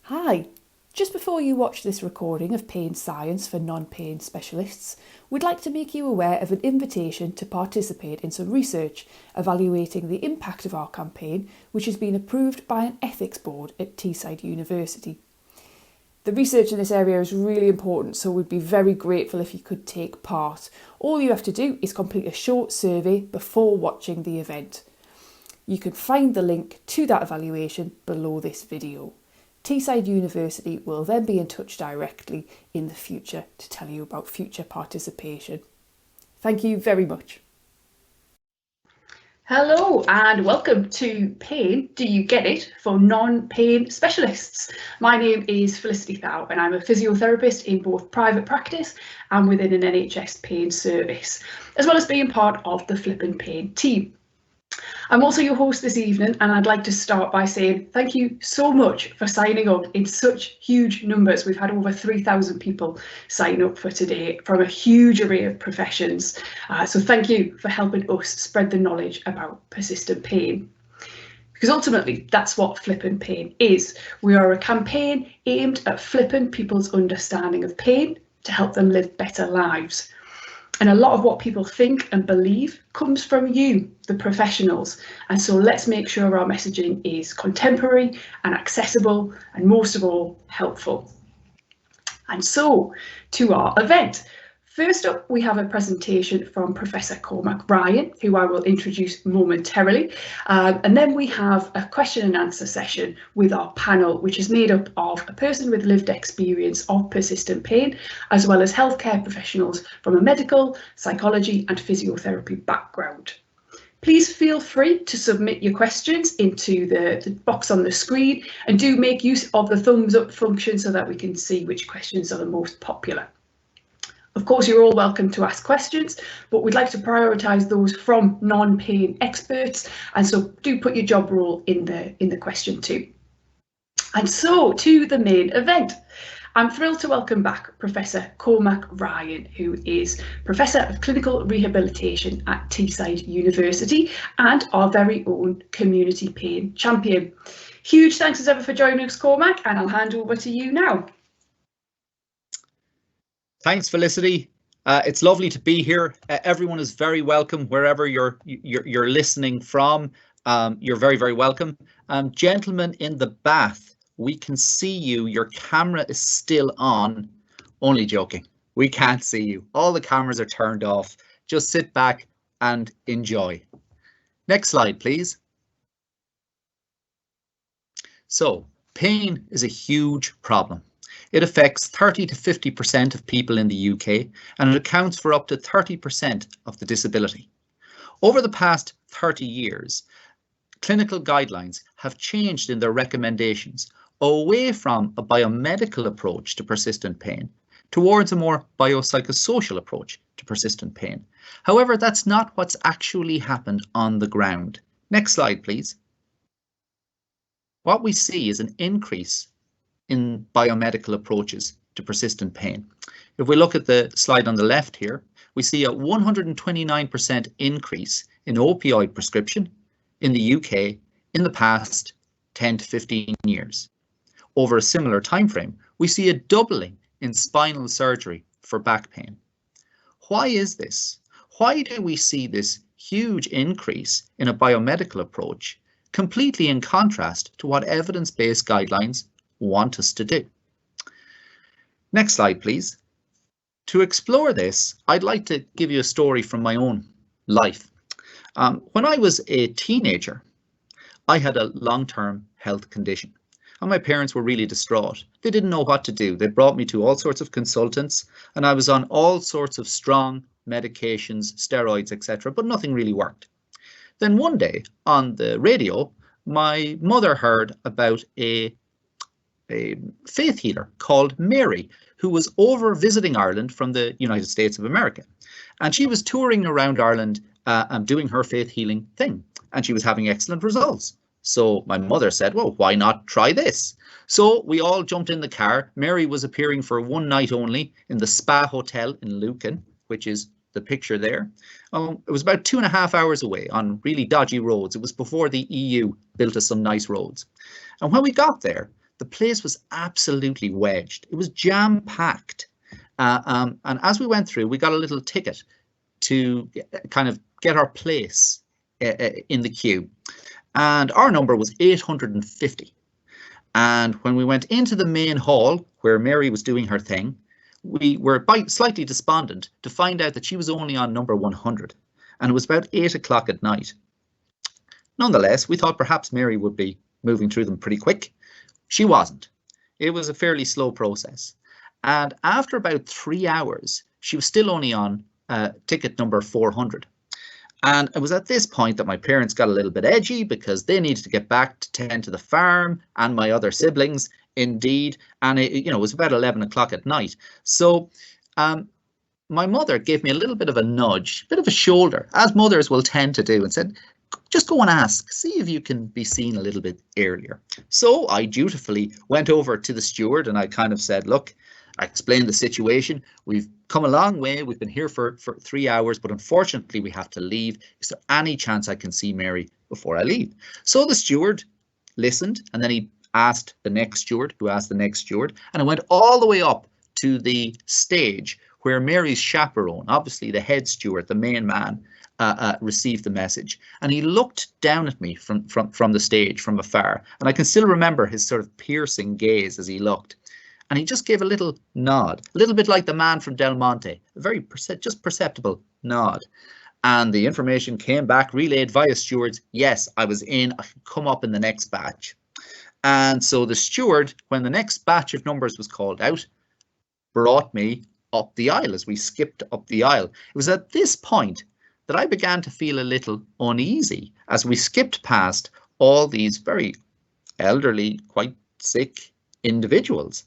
Hi, just before you watch this recording of Pain Science for non-pain specialists, we'd like to make you aware of an invitation to participate in some research evaluating the impact of our campaign, which has been approved by an ethics board at Teesside University. The research in this area is really important, so we'd be very grateful if you could take part. All you have to do is complete a short survey before watching the event. You can find the link to that evaluation below this video. Teesside University will then be in touch directly in the future to tell you about future participation. Thank you very much. Hello and welcome to Pain, Do You Get It? For non-pain specialists. My name is Felicity Thau and I'm a physiotherapist in both private practice and within an NHS pain service, as well as being part of the Flippin' Pain team. I'm also your host this evening, and I'd like to start by saying thank you so much for signing up in such huge numbers. We've had over 3,000 people sign up for today from a huge array of professions. So thank you for helping us spread the knowledge about persistent pain. Because ultimately, that's what Flippin' Pain is. We are a campaign aimed at flipping people's understanding of pain to help them live better lives. And a lot of what people think and believe comes from you, the professionals. And so let's make sure our messaging is contemporary and accessible and most of all, helpful. And so to our event. First up, we have a presentation from Professor Cormac Ryan, who I will introduce momentarily. And then we have a question and answer session with our panel, which is made up of a person with lived experience of persistent pain, as well as healthcare professionals from a medical, psychology and physiotherapy background. Please feel free to submit your questions into the box on the screen, and do make use of the thumbs up function so that we can see which questions are the most popular. Of course, you're all welcome to ask questions, but we'd like to prioritise those from non-pain experts, and so do put your job role in the question too. And so to the main event. I'm thrilled to welcome back Professor Cormac Ryan, who is Professor of Clinical Rehabilitation at Teesside University and our very own community pain champion. Huge thanks as ever for joining us, Cormac, and I'll hand over to you now. Thanks, Felicity. It's lovely to be here. Everyone is very welcome wherever you're listening from. You're very, very welcome. Gentlemen in the bath, we can see you. Your camera is still on. Only joking. We can't see you. All the cameras are turned off. Just sit back and enjoy. Next slide, please. So, pain is a huge problem. It affects 30 to 50% of people in the UK, and it accounts for up to 30% of the disability. Over the past 30 years, clinical guidelines have changed in their recommendations away from a biomedical approach to persistent pain towards a more biopsychosocial approach to persistent pain. However, that's not what's actually happened on the ground. Next slide, please. What we see is an increase in biomedical approaches to persistent pain. If we look at the slide on the left here, we see a 129% increase in opioid prescription in the UK in the past 10 to 15 years. Over a similar time frame, we see a doubling in spinal surgery for back pain. Why is this? Why do we see this huge increase in a biomedical approach, completely in contrast to what evidence-based guidelines want us to do? Next slide, please. To explore this, I'd like to give you a story from my own life. When I was a teenager, I had a long-term health condition, and my parents were really distraught. They didn't know what to do. They brought me to all sorts of consultants, and I was on all sorts of strong medications, steroids, etc., but nothing really worked. Then one day on the radio, my mother heard about a faith healer called Mary, who was over visiting Ireland from the United States of America. And she was touring around Ireland and doing her faith healing thing. And she was having excellent results. So my mother said, well, why not try this? So we all jumped in the car. Mary was appearing for one night only in the Spa Hotel in Lucan, which is the picture there. It was about 2.5 hours away on really dodgy roads. It was before the EU built us some nice roads. And when we got there, the place was absolutely wedged. It was jam-packed. And as we went through, we got a little ticket to kind of get our place in the queue. And our number was 850. And when we went into the main hall where Mary was doing her thing, we were slightly despondent to find out that she was only on number 100. And it was about 8 o'clock at night. Nonetheless, we thought perhaps Mary would be moving through them pretty quick. She wasn't. It was a fairly slow process. And after about 3 hours, she was still only on ticket number 400. And it was at this point that my parents got a little bit edgy because they needed to get back to tend to the farm and my other siblings, indeed. And it was about 11 o'clock at night. So my mother gave me a little bit of a nudge, a bit of a shoulder, as mothers will tend to do, and said, just go and ask, see if you can be seen a little bit earlier. So I dutifully went over to the steward and I kind of said, look, I explained the situation. We've come a long way. We've been here for 3 hours, but unfortunately we have to leave. Is there any chance I can see Mary before I leave? So the steward listened, and then he asked the next steward, who asked the next steward, and it went all the way up to the stage where Mary's chaperone, obviously the head steward, the main man, received the message. And he looked down at me from the stage, from afar. And I can still remember his sort of piercing gaze as he looked. And he just gave a little nod, a little bit like the man from Del Monte, a very just perceptible nod. And the information came back, relayed via stewards. Yes, I was in, I could come up in the next batch. And so the steward, when the next batch of numbers was called out, brought me up the aisle as we skipped up the aisle. It was at this point that I began to feel a little uneasy as we skipped past all these very elderly, quite sick individuals.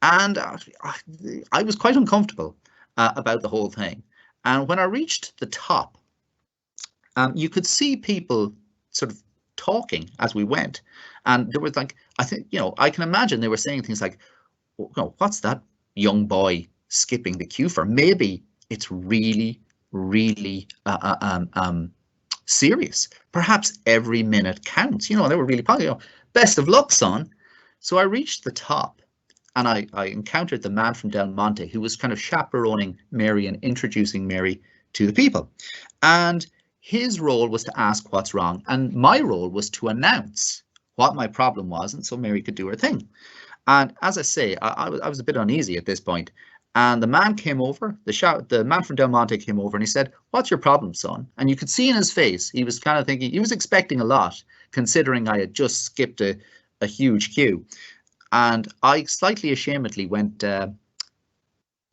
And I was quite uncomfortable about the whole thing. And when I reached the top, you could see people sort of talking as we went. And there was like, I think, I can imagine they were saying things like, what's that young boy skipping the queue for? Maybe it's really, really serious. Perhaps every minute counts. They were really probably, best of luck, son. So I reached the top and I encountered the man from Del Monte who was kind of chaperoning Mary and introducing Mary to the people. And his role was to ask what's wrong. And my role was to announce what my problem was, and so Mary could do her thing. And as I say, I was a bit uneasy at this point. And the man came over, the man from Del Monte came over and he said, what's your problem, son? And you could see in his face, he was kind of thinking, he was expecting a lot, considering I had just skipped a huge queue. And I slightly ashamedly went,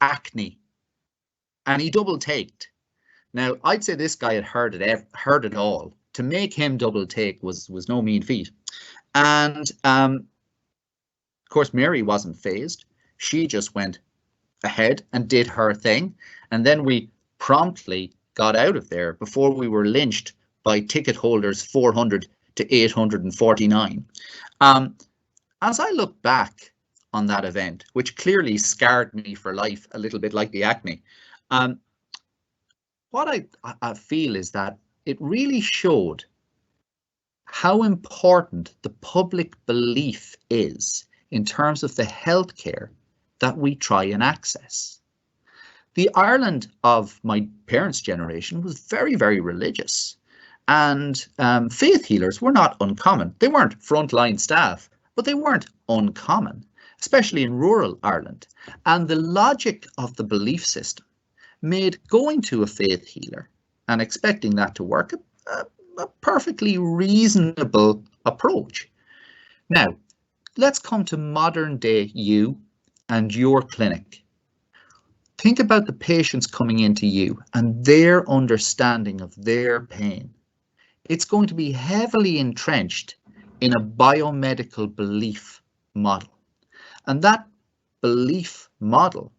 acne. And he double-taked. Now, I'd say this guy had heard it all. To make him double-take was no mean feat. And, of course, Mary wasn't fazed. She just went ahead and did her thing. And then we promptly got out of there before we were lynched by ticket holders 400 to 849. As I look back on that event, which clearly scarred me for life, a little bit like the acne, what I feel is that it really showed how important the public belief is in terms of the healthcare that we try and access. The Ireland of my parents' generation was very, very religious, and faith healers were not uncommon. They weren't frontline staff, but they weren't uncommon, especially in rural Ireland. And the logic of the belief system made going to a faith healer and expecting that to work a perfectly reasonable approach. Now, let's come to modern day you and your clinic. Think about the patients coming into you and their understanding of their pain. It's going to be heavily entrenched in a biomedical belief model. And that belief model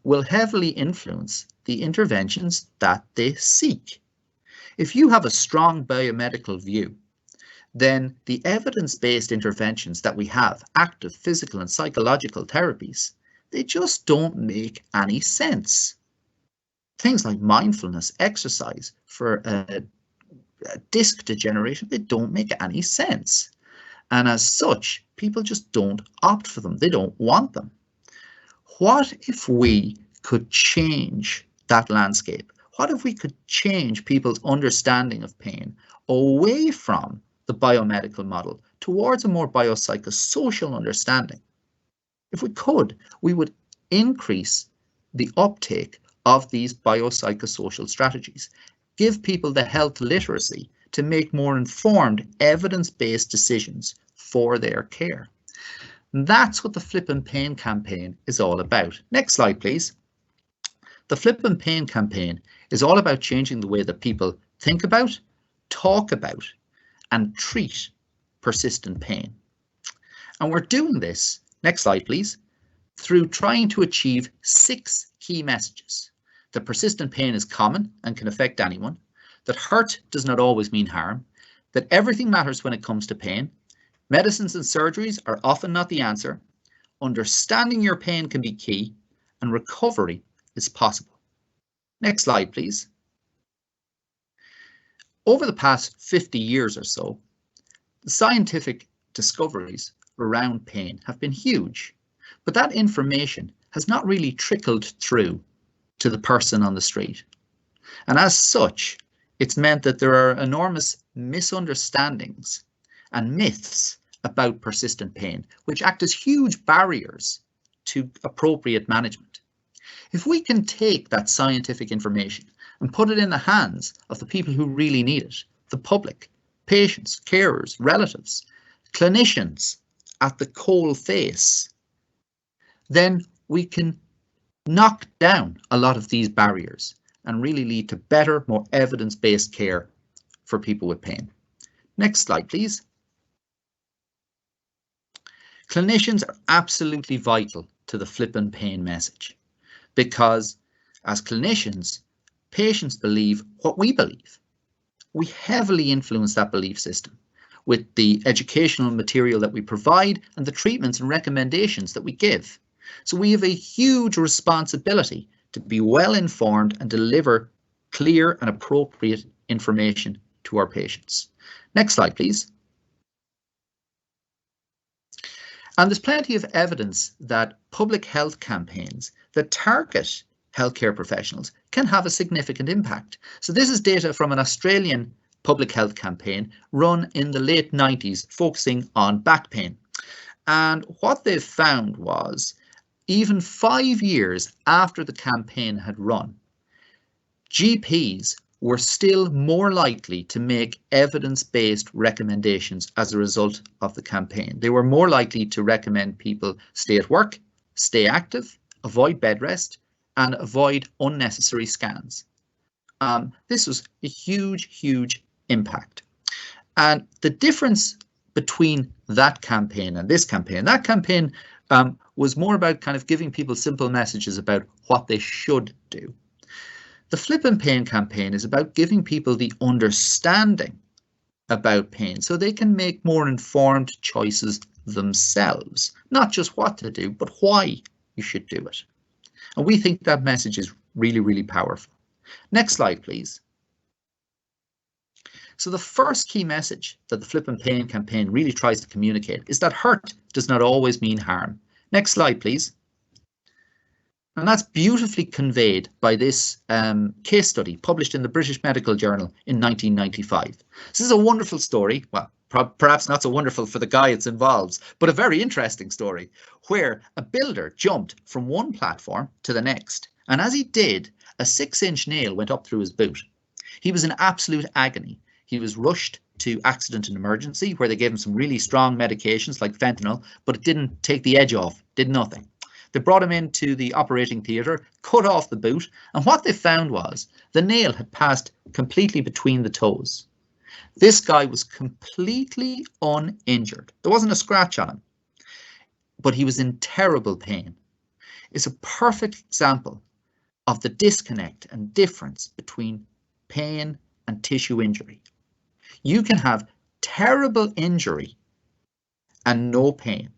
will heavily influence the interventions that they seek. If you have a strong biomedical view, then the evidence-based interventions that we have, active physical and psychological therapies, they just don't make any sense. Things like mindfulness, exercise for disc degeneration, they don't make any sense. And as such, people just don't opt for them. They don't want them. What if we could change that landscape? What if we could change people's understanding of pain away from the biomedical model towards a more biopsychosocial understanding? If we could, we would increase the uptake of these biopsychosocial strategies, give people the health literacy to make more informed, evidence-based decisions for their care. And that's what the Flippin' Pain campaign is all about. Next slide, please. The Flippin' Pain campaign is all about changing the way that people think about, talk about, and treat persistent pain. And we're doing this, next slide, please, through trying to achieve 6 key messages. That persistent pain is common and can affect anyone, that hurt does not always mean harm, that everything matters when it comes to pain, medicines and surgeries are often not the answer, understanding your pain can be key, and recovery is possible. Next slide, please. Over the past 50 years or so, the scientific discoveries around pain have been huge, but that information has not really trickled through to the person on the street. And as such, it's meant that there are enormous misunderstandings and myths about persistent pain, which act as huge barriers to appropriate management. If we can take that scientific information and put it in the hands of the people who really need it, the public, patients, carers, relatives, clinicians at the coal face, then we can knock down a lot of these barriers and really lead to better, more evidence-based care for people with pain. Next slide, please. Clinicians are absolutely vital to the Flippin' Pain message because as clinicians, patients believe what we believe. We heavily influence that belief system with the educational material that we provide and the treatments and recommendations that we give. So we have a huge responsibility to be well informed and deliver clear and appropriate information to our patients. Next slide, please. And there's plenty of evidence that public health campaigns that target healthcare professionals can have a significant impact. So this is data from an Australian public health campaign run in the late 90s, focusing on back pain. And what they found was, even 5 years after the campaign had run, GPs were still more likely to make evidence-based recommendations as a result of the campaign. They were more likely to recommend people stay at work, stay active, avoid bed rest, and avoid unnecessary scans. This was a huge, huge impact. And the difference between that campaign and this campaign, that campaign was more about kind of giving people simple messages about what they should do. The Flippin' Pain campaign is about giving people the understanding about pain so they can make more informed choices themselves, not just what to do, but why you should do it. And we think that message is really, really powerful. Next slide, please. So the first key message that the Flippin' Pain campaign really tries to communicate is that hurt does not always mean harm. Next slide, please. And that's beautifully conveyed by this case study published in the British Medical Journal in 1995. This is a wonderful story. Well, perhaps not so wonderful for the guy it involves, but a very interesting story where a builder jumped from one platform to the next. And as he did, a 6-inch nail went up through his boot. He was in absolute agony. He was rushed to accident and emergency where they gave him some really strong medications like fentanyl, but it didn't take the edge off, did nothing. They brought him into the operating theatre, cut off the boot, and what they found was the nail had passed completely between the toes. This guy was completely uninjured. There wasn't a scratch on him, but he was in terrible pain. It's a perfect example of the disconnect and difference between pain and tissue injury. You can have terrible injury and no pain.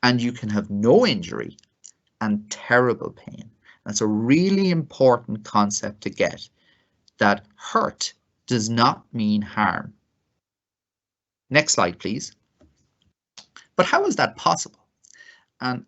And you can have no injury and terrible pain. That's a really important concept to get, that hurt does not mean harm. Next slide, please. But how is that possible? And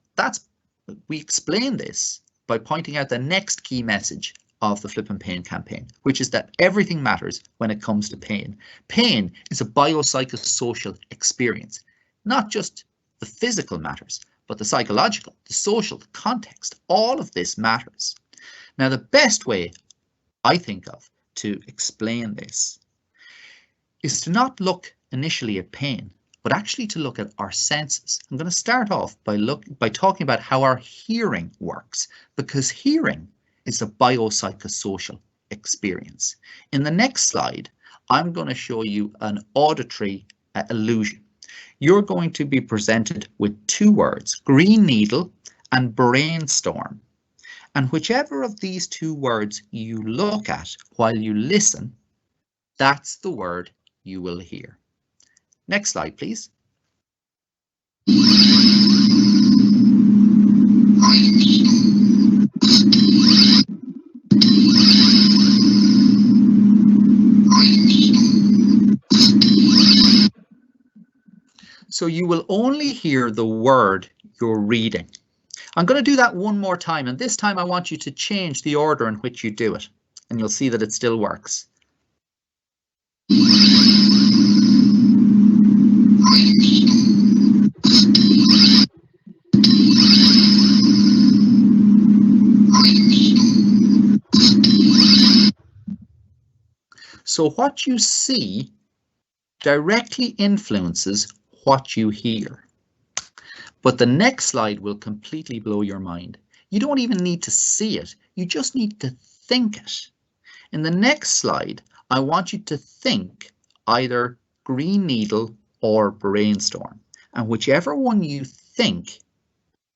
we explain this by pointing out the next key message of the Flippin' Pain campaign, which is that everything matters when it comes to pain. Pain is a biopsychosocial experience, not just the physical matters, but the psychological, the social, the context, all of this matters. Now, the best way I think of to explain this is to not look initially at pain, but actually to look at our senses. I'm going to start off by talking about how our hearing works, because hearing is a biopsychosocial experience. In the next slide, I'm going to show you an auditory illusion. You're going to be presented with two words, green needle and brainstorm. And whichever of these two words you look at while you listen, that's the word you will hear. Next slide, please. So you will only hear the word you're reading. I'm going to do that one more time, and this time I want you to change the order in which you do it, and you'll see that it still works. So what you see directly influences what you hear. But the next slide will completely blow your mind. You don't even need to see it. You just need to think it. In the next slide, I want you to think either green needle or brainstorm. And whichever one you think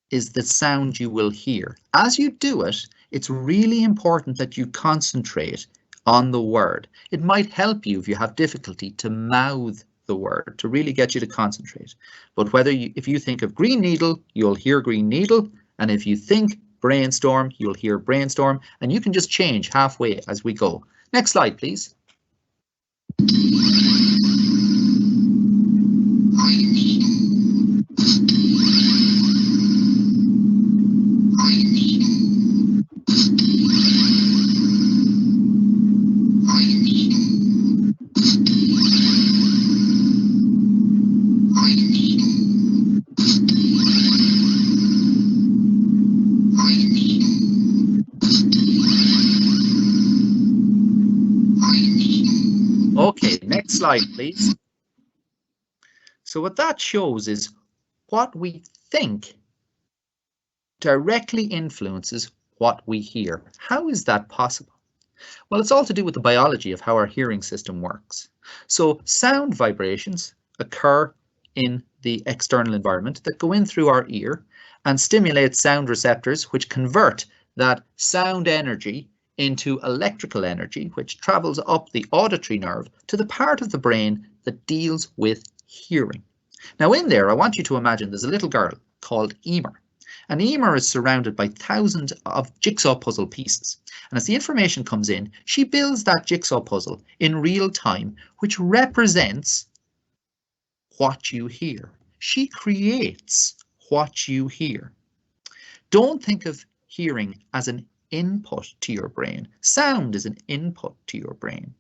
is the sound you will hear. As you do it, it's really important that you concentrate on the word. It might help you if you have difficulty to mouth the word, to really get you to concentrate. But if you think of green needle, you'll hear green needle. And if you think brainstorm, you'll hear brainstorm. And you can just change halfway as we go. Next slide, please. Okay, next slide, please. So what that shows is what we think directly influences what we hear. How is that possible? Well, it's all to do with the biology of how our hearing system works. So sound vibrations occur in the external environment that go in through our ear and stimulate sound receptors, which convert that sound energy into electrical energy, which travels up the auditory nerve to the part of the brain that deals with hearing. Now in there, I want you to imagine there's a little girl called Emer. And Emer is surrounded by thousands of jigsaw puzzle pieces. And as the information comes in, she builds that jigsaw puzzle in real time, which represents what you hear. She creates what you hear. Don't think of hearing as an input to your brain. Sound is an input to your brain.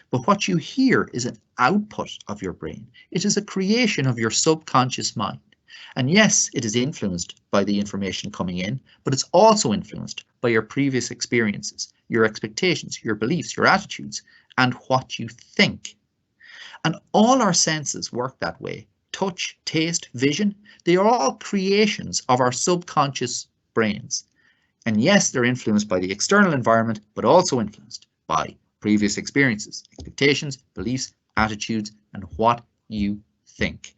But what you hear is an output of your brain. It is a creation of your subconscious mind. And yes, it is influenced by the information coming in, but it's also influenced by your previous experiences, your expectations, your beliefs, your attitudes, and what you think. And all our senses work that way. Touch, taste, vision, they are all creations of our subconscious brains. And yes, they're influenced by the external environment, but also influenced by previous experiences, expectations, beliefs, attitudes, and what you think.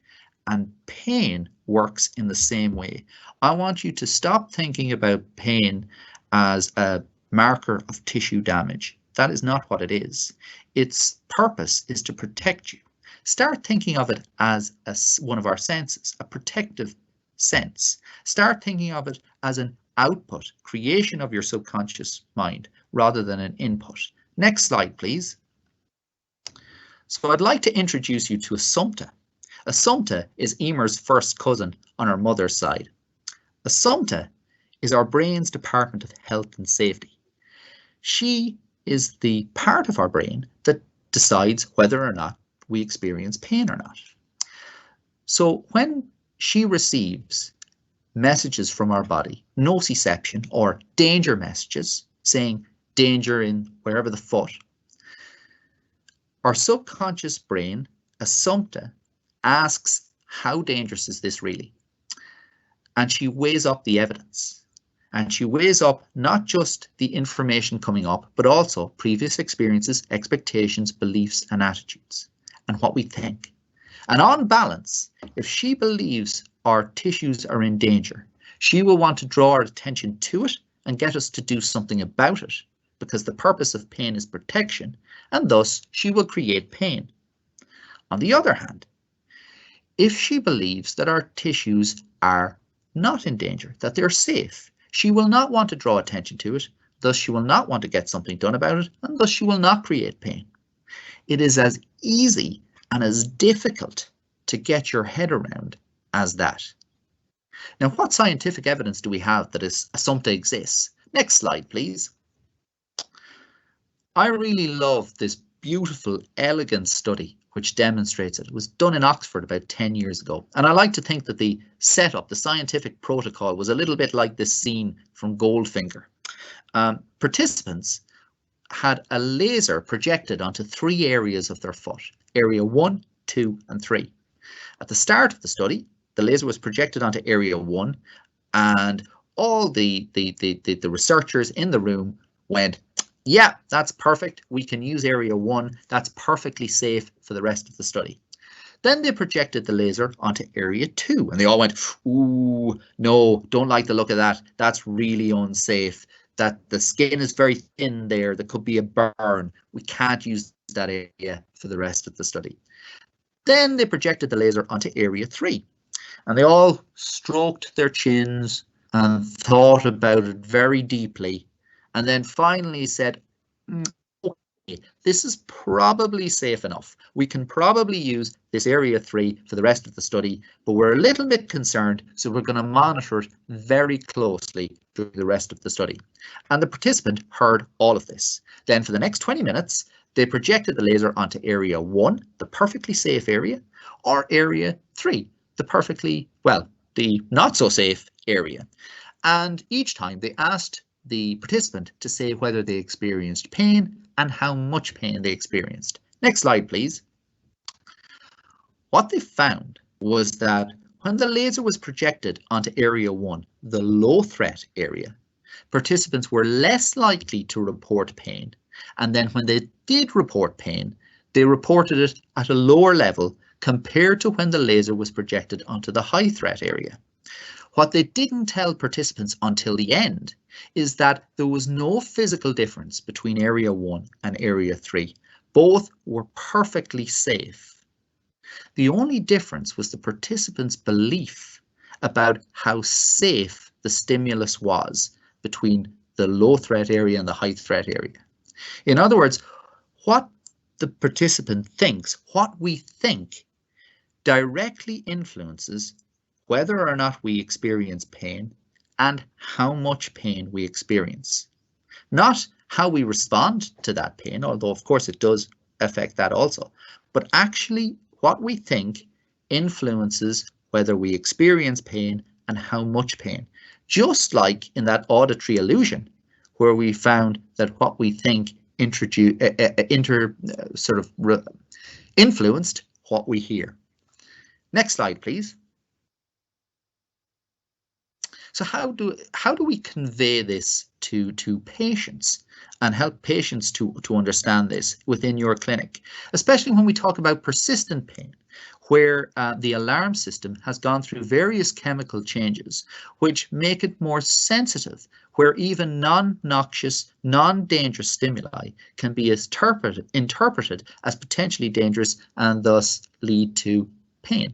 And pain works in the same way. I want you to stop thinking about pain as a marker of tissue damage. That is not what it is. Its purpose is to protect you. Start thinking of it as one of our senses, a protective sense. Start thinking of it as an output, creation of your subconscious mind, rather than an input. Next slide, please. So I'd like to introduce you to Assumpta. Assumpta is Emer's first cousin on her mother's side. Assumpta is our brain's department of health and safety. She is the part of our brain that decides whether or not we experience pain or not. So when she receives messages from our body, nociception or danger messages, saying danger in wherever the foot, our subconscious brain, Assumpta, asks, how dangerous is this really? And she weighs up the evidence. And she weighs up not just the information coming up, but also previous experiences, expectations, beliefs, and attitudes, and what we think. And on balance, if she believes our tissues are in danger, she will want to draw our attention to it and get us to do something about it, because the purpose of pain is protection, and thus she will create pain. On the other hand, if she believes that our tissues are not in danger, that they're safe, she will not want to draw attention to it, thus she will not want to get something done about it, and thus she will not create pain. It is as easy and as difficult to get your head around as that. Now, what scientific evidence do we have that Assumpta exists? Next slide, please. I really love this beautiful, elegant study which demonstrates it. It was done in Oxford about 10 years ago. And I like to think that the setup, the scientific protocol, was a little bit like this scene from Goldfinger. Participants had a laser projected onto 3 areas of their foot, area 1, 2, and 3. At the start of the study, the laser was projected onto area 1, and all the researchers in the room went, yeah, that's perfect. We can use area 1. That's perfectly safe for the rest of the study. Then they projected the laser onto area 2, and they all went, ooh, no, don't like the look of that. That's really unsafe. That the skin is very thin there. There could be a burn. We can't use that area for the rest of the study. Then they projected the laser onto area 3, and they all stroked their chins and thought about it very deeply. And then finally said, okay, this is probably safe enough. We can probably use this area 3 for the rest of the study, but we're a little bit concerned, so we're going to monitor it very closely during the rest of the study. And the participant heard all of this. Then for the next 20 minutes, they projected the laser onto area 1, the perfectly safe area, or area 3, the perfectly, well, the not so safe area. And each time they asked the participant to say whether they experienced pain and how much pain they experienced. Next slide, please. What they found was that when the laser was projected onto area 1, the low threat area, participants were less likely to report pain. And then when they did report pain, they reported it at a lower level compared to when the laser was projected onto the high threat area. What they didn't tell participants until the end is that there was no physical difference between area 1 and area 3. Both were perfectly safe. The only difference was the participants' belief about how safe the stimulus was between the low threat area and the high threat area. In other words, what the participant thinks, what we think, directly influences whether or not we experience pain and how much pain we experience. Not how we respond to that pain, although of course it does affect that also, but actually what we think influences whether we experience pain and how much pain. Just like in that auditory illusion, where we found that what we think influenced what we hear. Next slide, please. So how do we convey this to patients and help patients to understand this within your clinic, especially when we talk about persistent pain, where the alarm system has gone through various chemical changes which make it more sensitive, where even non-noxious, non-dangerous stimuli can be interpreted as potentially dangerous and thus lead to pain.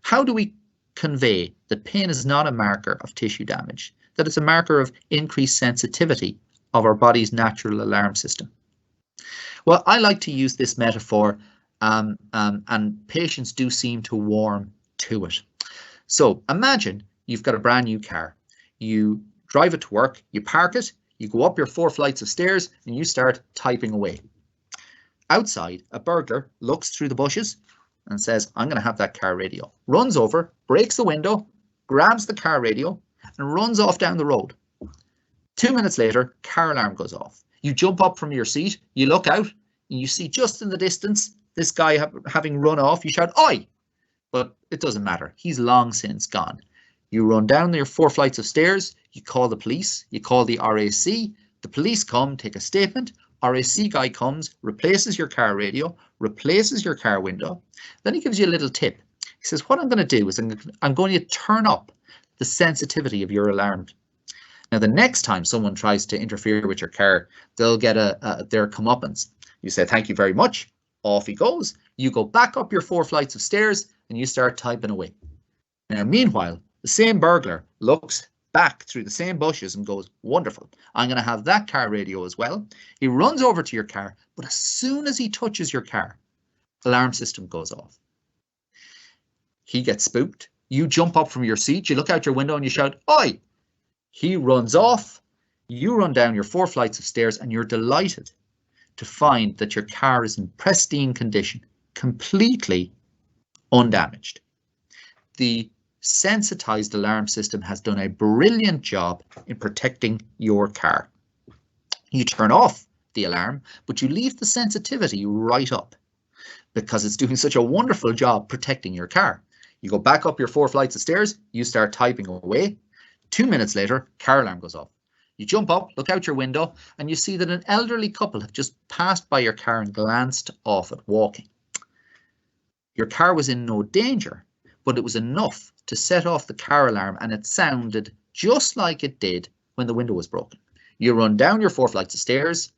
How do we convey that pain is not a marker of tissue damage, that it's a marker of increased sensitivity of our body's natural alarm system? Well, I like to use this metaphor and patients do seem to warm to it. So imagine you've got a brand new car. You drive it to work, you park it, you go up your 4 flights of stairs, and you start typing away. Outside, a burglar looks through the bushes and says, I'm going to have that car radio. Runs over, breaks the window, grabs the car radio, and runs off down the road. 2 minutes later, car alarm goes off. You jump up from your seat, you look out, and you see just in the distance this guy having run off. You shout, "Oi!" But it doesn't matter. He's long since gone. You run down your 4 flights of stairs, you call the police, you call the RAC, the police come, take a statement, RAC guy comes, replaces your car radio, replaces your car window. Then he gives you a little tip. He says, what I'm going to do is I'm going to turn up the sensitivity of your alarm. Now, the next time someone tries to interfere with your car, they'll get their comeuppance. You say, thank you very much. Off he goes. You go back up your 4 flights of stairs and you start typing away. Now, meanwhile, the same burglar looks back through the same bushes and goes, wonderful, I'm going to have that car radio as well. He runs over to your car, but as soon as he touches your car, the alarm system goes off. He gets spooked. You jump up from your seat, you look out your window and you shout, oi! He runs off. You run down your 4 flights of stairs and you're delighted to find that your car is in pristine condition, completely undamaged. The sensitized alarm system has done a brilliant job in protecting your car. You turn off the alarm, but you leave the sensitivity right up because it's doing such a wonderful job protecting your car. You go back up your 4 flights of stairs, you start typing away. 2 minutes later, car alarm goes off. You jump up, look out your window, and you see that an elderly couple have just passed by your car and glanced off it walking. Your car was in no danger, but it was enough to set off the car alarm, and it sounded just like it did when the window was broken. You run down your 4 flights of stairs,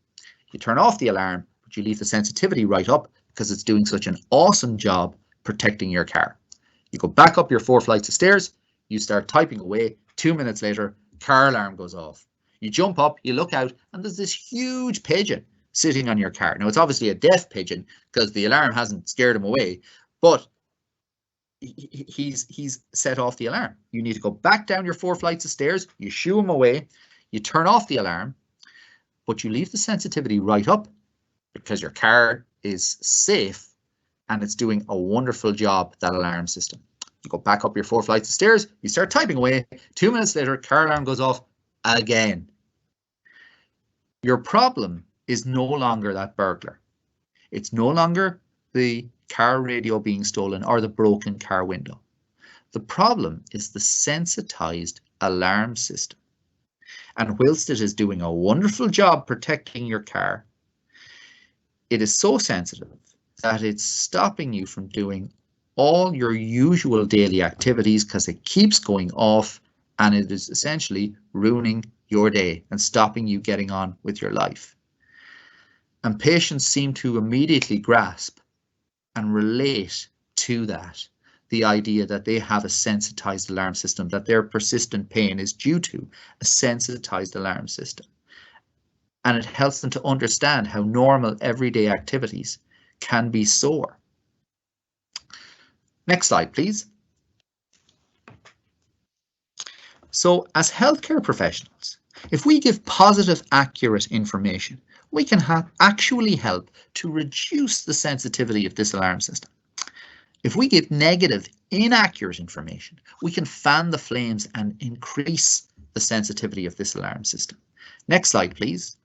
you turn off the alarm, but you leave the sensitivity right up because it's doing such an awesome job protecting your car. You go back up your 4 flights of stairs, you start typing away. 2 minutes later, car alarm goes off. You jump up, you look out, and there's this huge pigeon sitting on your car. Now, it's obviously a deaf pigeon because the alarm hasn't scared him away, but he's set off the alarm. You need to go back down your 4 flights of stairs, you shoo him away, you turn off the alarm, but you leave the sensitivity right up because your car is safe and it's doing a wonderful job, that alarm system. You go back up your 4 flights of stairs, you start typing away. 2 minutes later, car alarm goes off again. Your problem is no longer that burglar. It's no longer the car radio being stolen or the broken car window. The problem is the sensitized alarm system. And whilst it is doing a wonderful job protecting your car, it is so sensitive that it's stopping you from doing all your usual daily activities because it keeps going off, and it is essentially ruining your day and stopping you getting on with your life. And patients seem to immediately grasp and relate to that, the idea that they have a sensitized alarm system, that their persistent pain is due to a sensitized alarm system. And it helps them to understand how normal everyday activities can be sore. Next slide, please. So as healthcare professionals, if we give positive, accurate information, we can actually help to reduce the sensitivity of this alarm system. If we give negative, inaccurate information, we can fan the flames and increase the sensitivity of this alarm system. Next slide, please.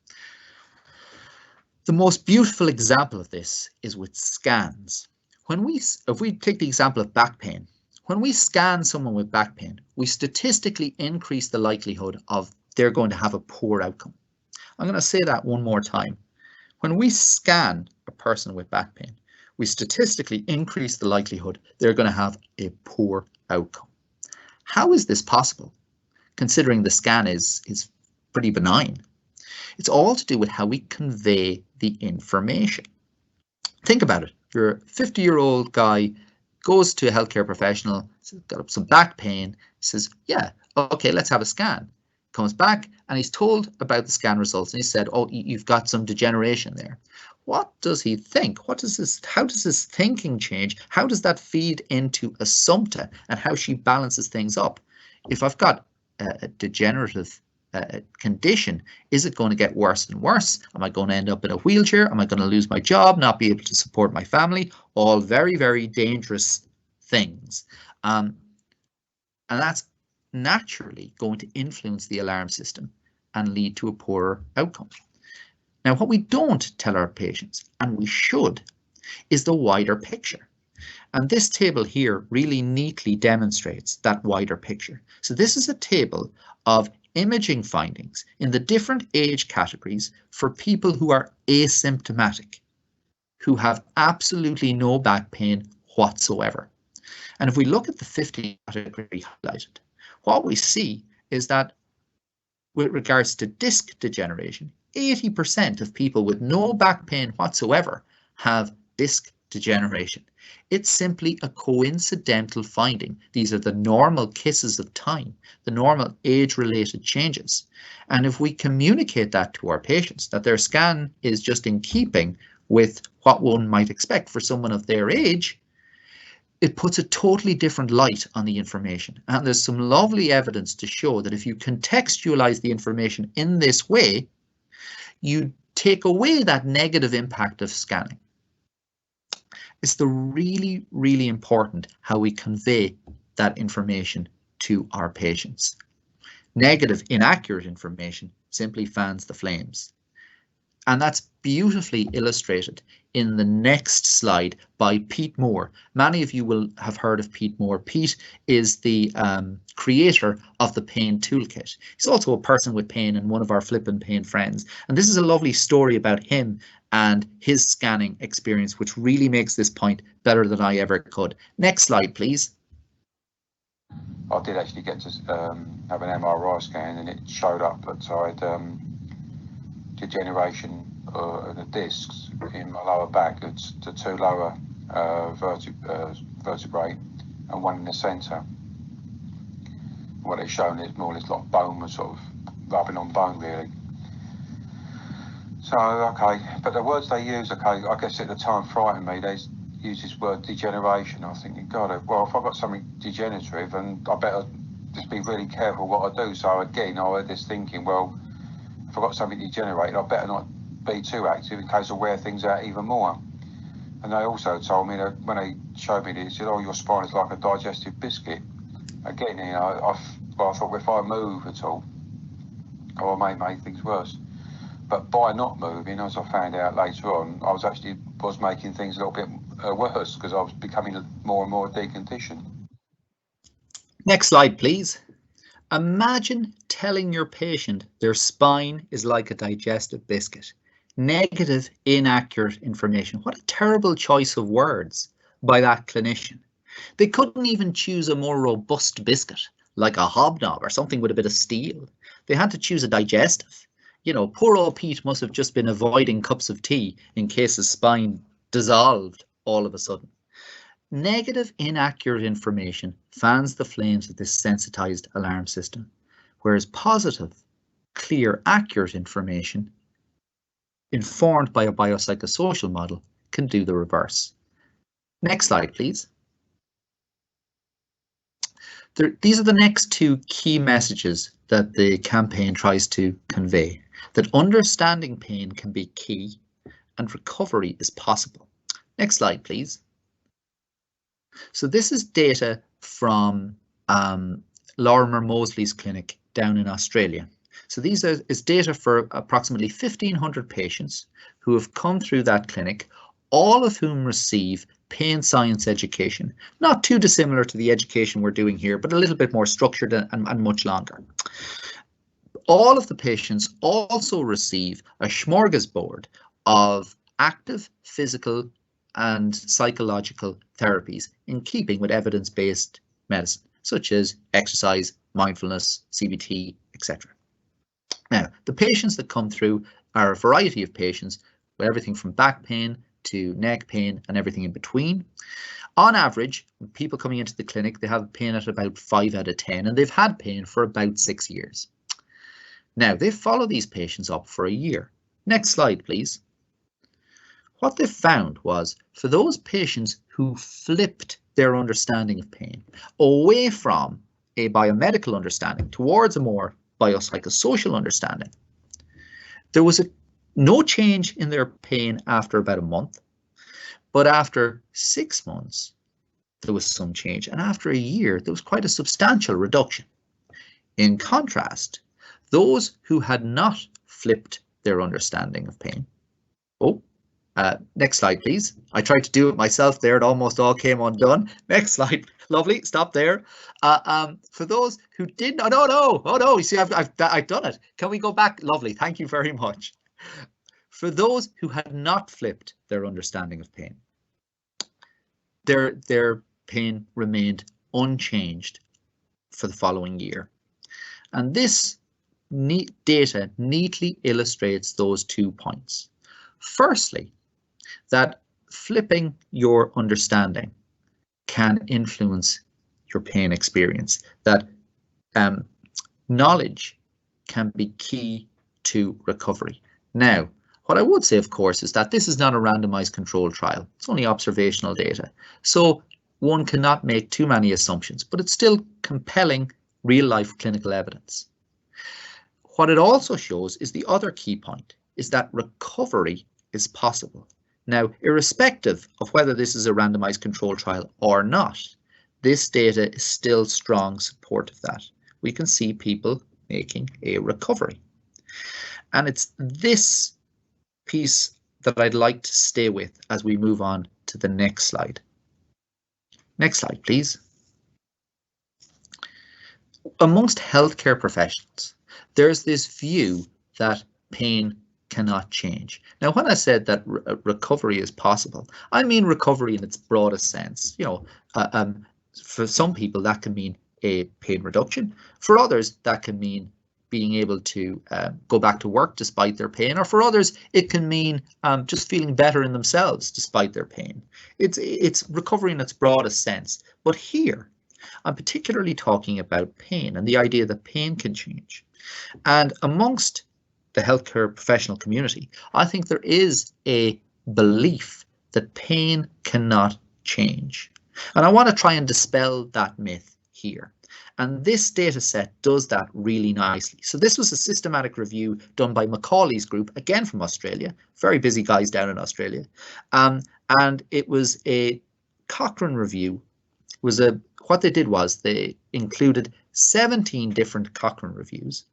The most beautiful example of this is with scans. If we take the example of back pain, when we scan someone with back pain, we statistically increase the likelihood of they're going to have a poor outcome. I'm going to say that one more time. When we scan a person with back pain, we statistically increase the likelihood they're going to have a poor outcome. How is this possible, considering the scan is pretty benign? It's all to do with how we convey the information. Think about it. You're a 50-year-old guy, goes to a healthcare professional, says, got some back pain, says, yeah, okay, let's have a scan. Comes back and he's told about the scan results and he said, oh, you've got some degeneration there. what does he think? How does his thinking change? How does that feed into Assumpta and how she balances things up? If I've got a degenerative condition, is it going to get worse and worse? Am I going to end up in a wheelchair? Am I going to lose my job, not be able to support my family? All very, very dangerous things. And that's naturally going to influence the alarm system and lead to a poorer outcome. Now, what we don't tell our patients, and we should, is the wider picture. And this table here really neatly demonstrates that wider picture. So this is a table of imaging findings in the different age categories for people who are asymptomatic, who have absolutely no back pain whatsoever. And if we look at the 50 category highlighted, what we see is that with regards to disc degeneration, 80% of people with no back pain whatsoever have disc degeneration. It's simply a coincidental finding. These are the normal kisses of time, the normal age-related changes. And if we communicate that to our patients, that their scan is just in keeping with what one might expect for someone of their age, it puts a totally different light on the information. And there's some lovely evidence to show that if you contextualize the information in this way, you take away that negative impact of scanning. It's really, really important how we convey that information to our patients. Negative, inaccurate information simply fans the flames. And that's beautifully illustrated in the next slide by Pete Moore. Many of you will have heard of Pete Moore. Pete is the creator of the Pain Toolkit. He's also a person with pain and one of our flippin' pain friends. And this is a lovely story about him and his scanning experience, which really makes this point better than I ever could. Next slide, please. I did actually get to have an MRI scan, and it showed up that I had degeneration of the discs in my lower back. It's the two lower vertebrae and one in the centre. What it's shown is more or less like bone was sort of rubbing on bone, really. So, okay, but the words they use, okay, I guess at the time frightened me. They use this word degeneration. I was thinking, God, well, if I've got something degenerative, and I better just be really careful what I do. So again, I had this thinking, well, if I've got something degenerated, I better not be too active in case I wear things out even more. And they also told me that when they showed me this, they said, oh, your spine is like a digestive biscuit. Again, you know, I thought if I move at all, I may make things worse. But by not moving, as I found out later on, I was making things a little bit worse because I was becoming more and more deconditioned. Next slide, please. Imagine telling your patient their spine is like a digestive biscuit. Negative, inaccurate information. What a terrible choice of words by that clinician. They couldn't even choose a more robust biscuit, like a hobnob or something with a bit of steel. They had to choose a digestive. You know, poor old Pete must have just been avoiding cups of tea in case his spine dissolved all of a sudden. Negative, inaccurate information fans the flames of this sensitized alarm system, whereas positive, clear, accurate information informed by a biopsychosocial model can do the reverse. Next slide, please. These are the next two key messages that the campaign tries to convey, that understanding pain can be key and recovery is possible. Next slide, please. So this is data from Lorimer Mosley's clinic down in Australia. So these is data for approximately 1,500 patients who have come through that clinic, all of whom receive pain science education, not too dissimilar to the education we're doing here, but a little bit more structured and much longer. All of the patients also receive a smorgasbord of active physical and psychological therapies in keeping with evidence-based medicine, such as exercise, mindfulness, CBT, etc. Now, the patients that come through are a variety of patients with everything from back pain to neck pain and everything in between. On average, people coming into the clinic, they have pain at about 5 out of 10, and they've had pain for about 6 years. Now, they follow these patients up for a year. Next slide, please. what they found was for those patients who flipped their understanding of pain away from a biomedical understanding towards a more biopsychosocial understanding, there was no change in their pain after about a month, but after 6 months, there was some change, and after a year, there was quite a substantial reduction. In contrast, those who had not flipped their understanding of pain. Next slide, please. I tried to do it myself there. It almost all came undone. Next slide. Lovely. Stop there. For those who did not, oh no. You see, I've done it. Can we go back? Lovely. Thank you very much. For those who had not flipped their understanding of pain, their pain remained unchanged for the following year. And this data neatly illustrates those 2 points. Firstly, that flipping your understanding can influence your pain experience, that knowledge can be key to recovery. Now, what I would say, of course, is that this is not a randomized controlled trial. It's only observational data. So one cannot make too many assumptions, but it's still compelling real-life clinical evidence. What it also shows is the other key point, is that recovery is possible. Now, irrespective of whether this is a randomized controlled trial or not, this data is still strong support of that. We can see people making a recovery. And it's this piece that I'd like to stay with as we move on to the next slide. Next slide, please. Amongst healthcare professionals, there's this view that pain cannot change. Now, when I said that recovery is possible, I mean recovery in its broadest sense. For some people, that can mean a pain reduction. For others, that can mean being able to go back to work despite their pain, or for others, it can mean just feeling better in themselves despite their pain. It's recovery in its broadest sense. But here, I'm particularly talking about pain and the idea that pain can change. And amongst the healthcare professional community, I think there is a belief that pain cannot change. And I want to try and dispel that myth here. And this data set does that really nicely. So this was a systematic review done by Macaulay's group, again from Australia, very busy guys down in Australia. And it was a Cochrane review. What they did was they included 17 different Cochrane reviews,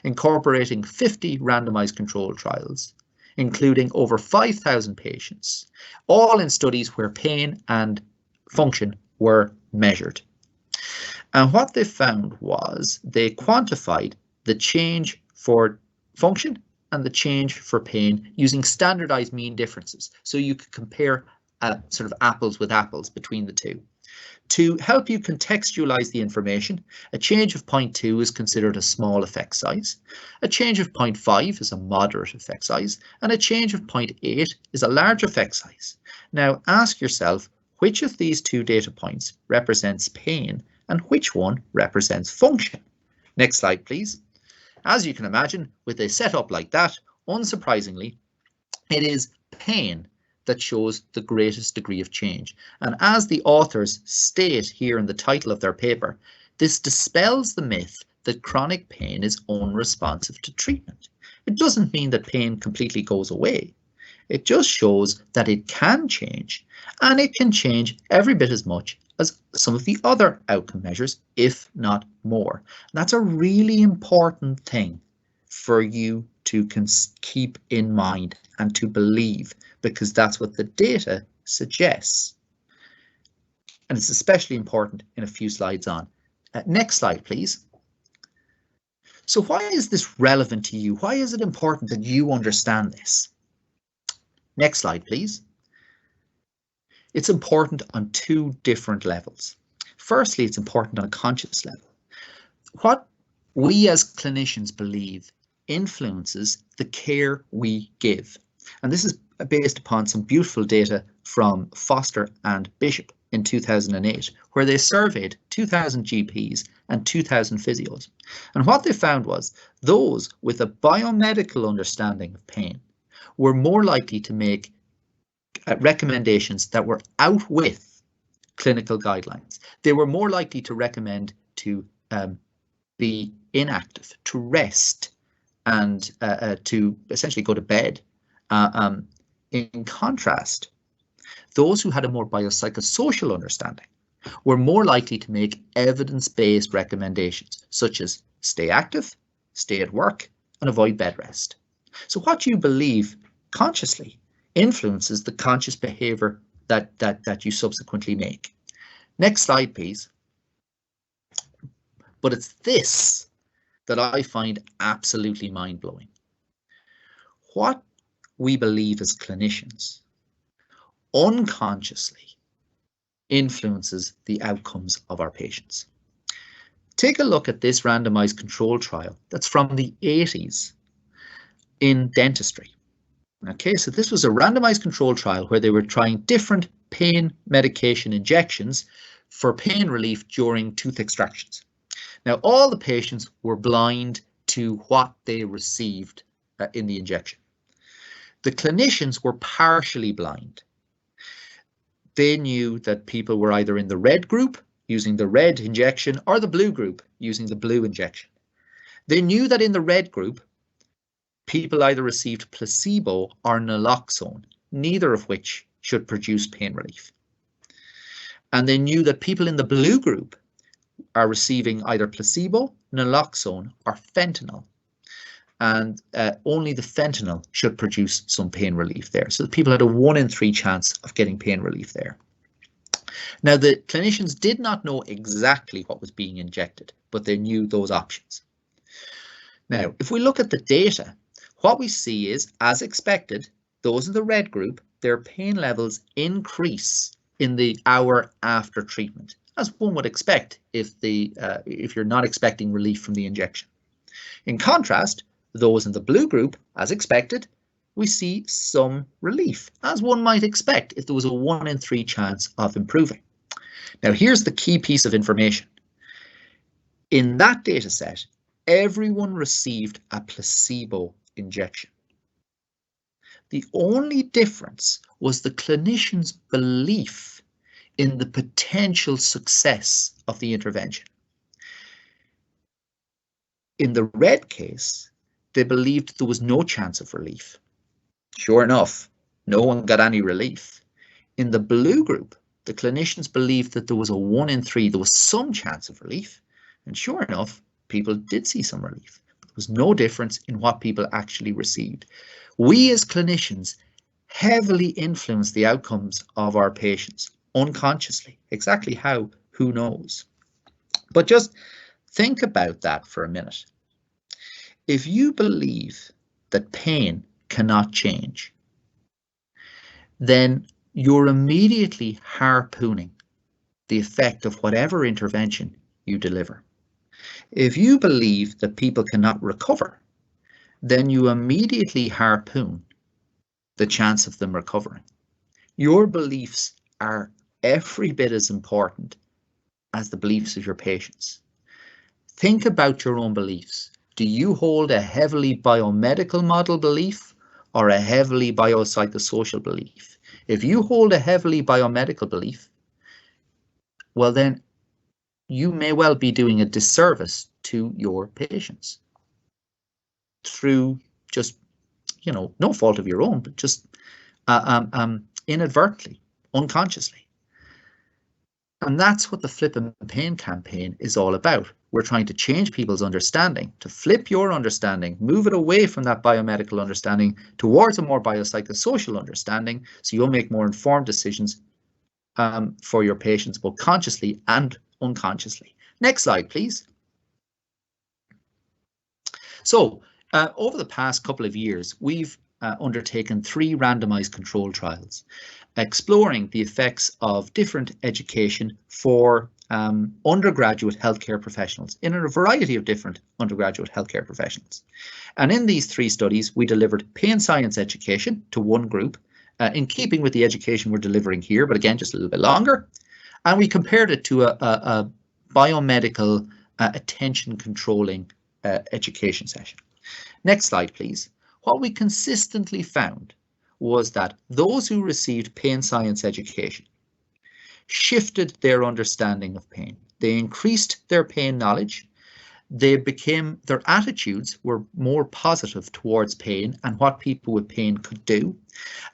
incorporating 50 randomized controlled trials, including over 5,000 patients, all in studies where pain and function were measured. And what they found was they quantified the change for function and the change for pain using standardized mean differences. So you could compare sort of apples with apples between the two. To help you contextualize the information, a change of 0.2 is considered a small effect size, a change of 0.5 is a moderate effect size, and a change of 0.8 is a large effect size. Now ask yourself, which of these two data points represents pain and which one represents function? Next slide, please. As you can imagine, with a setup like that, unsurprisingly, it is pain that shows the greatest degree of change. And as the authors state here in the title of their paper, this dispels the myth that chronic pain is unresponsive to treatment. It doesn't mean that pain completely goes away. It just shows that it can change, and it can change every bit as much as some of the other outcome measures, if not more. And that's a really important thing for you to keep in mind and to believe, because that's what the data suggests. And it's especially important in a few slides on. Next slide, please. So why is this relevant to you? Why is it important that you understand this? Next slide, please. It's important on two different levels. Firstly, it's important on a conscious level. What we as clinicians believe influences the care we give. And this is based upon some beautiful data from Foster and Bishop in 2008, where they surveyed 2,000 GPs and 2,000 physios. And what they found was those with a biomedical understanding of pain were more likely to make recommendations that were out with clinical guidelines. They were more likely to recommend to be inactive, to rest, and to essentially go to bed. In contrast, those who had a more biopsychosocial understanding were more likely to make evidence-based recommendations, such as stay active, stay at work, and avoid bed rest. So what you believe consciously influences the conscious behavior that you subsequently make. Next slide, please. But it's this that I find absolutely mind-blowing. What we believe as clinicians unconsciously influences the outcomes of our patients. Take a look at this randomized control trial that's from the 80s in dentistry. Okay, so this was a randomized control trial where they were trying different pain medication injections for pain relief during tooth extractions. Now, all the patients were blind to what they received in the injection. The clinicians were partially blind. They knew that people were either in the red group using the red injection or the blue group using the blue injection. They knew that in the red group, people either received placebo or naloxone, neither of which should produce pain relief. And they knew that people in the blue group are receiving either placebo, naloxone, or fentanyl. And only the fentanyl should produce some pain relief there. So the people had a 1 in 3 chance of getting pain relief there. Now, the clinicians did not know exactly what was being injected, but they knew those options. Now, if we look at the data, what we see is, as expected, those in the red group, their pain levels increase in the hour after treatment, as one would expect if you're not expecting relief from the injection. In contrast, those in the blue group, as expected, we see some relief, as one might expect if there was a 1 in 3 chance of improving. Now, here's the key piece of information. In that data set, everyone received a placebo injection. The only difference was the clinician's belief in the potential success of the intervention. In the red case, they believed there was no chance of relief. Sure enough, no one got any relief. In the blue group, the clinicians believed that there was a 1 in 3, there was some chance of relief. And sure enough, people did see some relief. But there was no difference in what people actually received. We as clinicians heavily influence the outcomes of our patients unconsciously. Exactly how, who knows? But just think about that for a minute. If you believe that pain cannot change, then you're immediately harpooning the effect of whatever intervention you deliver. If you believe that people cannot recover, then you immediately harpoon the chance of them recovering. Your beliefs are every bit as important as the beliefs of your patients. Think about your own beliefs. Do you hold a heavily biomedical model belief or a heavily biopsychosocial belief? If you hold a heavily biomedical belief, well then you may well be doing a disservice to your patients through just, no fault of your own, but just inadvertently, unconsciously. And that's what the Flip and Pain campaign is all about. We're trying to change people's understanding, to flip your understanding, move it away from that biomedical understanding towards a more biopsychosocial understanding, so you'll make more informed decisions for your patients, both consciously and unconsciously. Next slide, please. So, over the past couple of years, we've undertaken 3 randomized control trials, exploring the effects of different education for undergraduate healthcare professionals in a variety of different undergraduate healthcare professionals. And in these 3 studies, we delivered pain science education to one group, in keeping with the education we're delivering here, but again, just a little bit longer. And we compared it to a biomedical attention controlling education session. Next slide, please. What we consistently found was that those who received pain science education shifted their understanding of pain. They increased their pain knowledge. Their attitudes were more positive towards pain and what people with pain could do.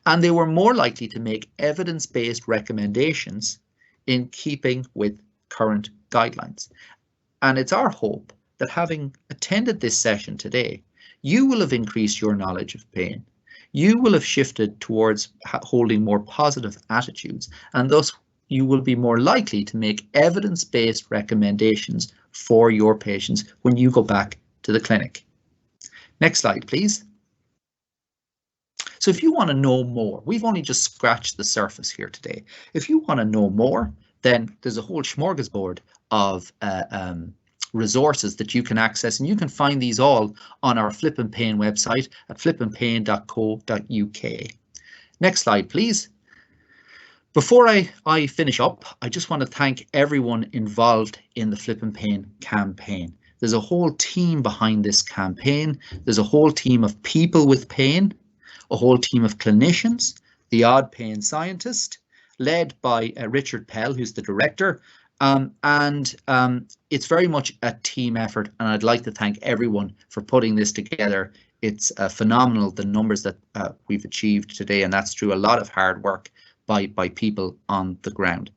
And they were more likely to make evidence-based recommendations in keeping with current guidelines. And it's our hope that having attended this session today, you will have increased your knowledge of pain. You will have shifted towards holding more positive attitudes, and thus you will be more likely to make evidence-based recommendations for your patients when you go back to the clinic. Next slide, please. So if you want to know more, we've only just scratched the surface here today. If you want to know more, then there's a whole smorgasbord of resources that you can access, and you can find these all on our Flip and Pain website at flipandpain.co.uk. Next slide, please. Before I finish up, I just want to thank everyone involved in the Flip and Pain campaign. There's a whole team behind this campaign. There's a whole team of people with pain, a whole team of clinicians, the odd pain scientist, led by Richard Pell, who's the director. It's very much a team effort, and I'd like to thank everyone for putting this together. It's phenomenal, the numbers that we've achieved today, and that's through a lot of hard work by people on the ground.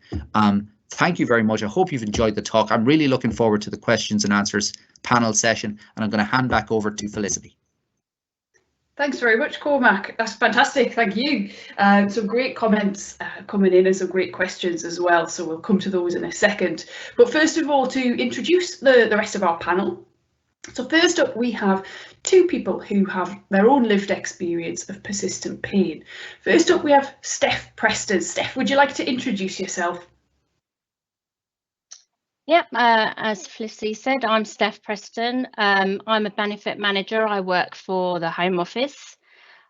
Thank you very much. I hope you've enjoyed the talk. I'm really looking forward to the questions and answers panel session, and I'm going to hand back over to Felicity. Thanks very much, Cormac. That's fantastic. Thank you. Some great comments coming in and some great questions as well. So we'll come to those in a second. But first of all, to introduce the rest of our panel. So first up, we have two people who have their own lived experience of persistent pain. First up, we have Steph Preston. Steph, would you like to introduce yourself? Yep, as Felicity said, I'm Steph Preston. I'm a benefit manager. I work for the Home Office.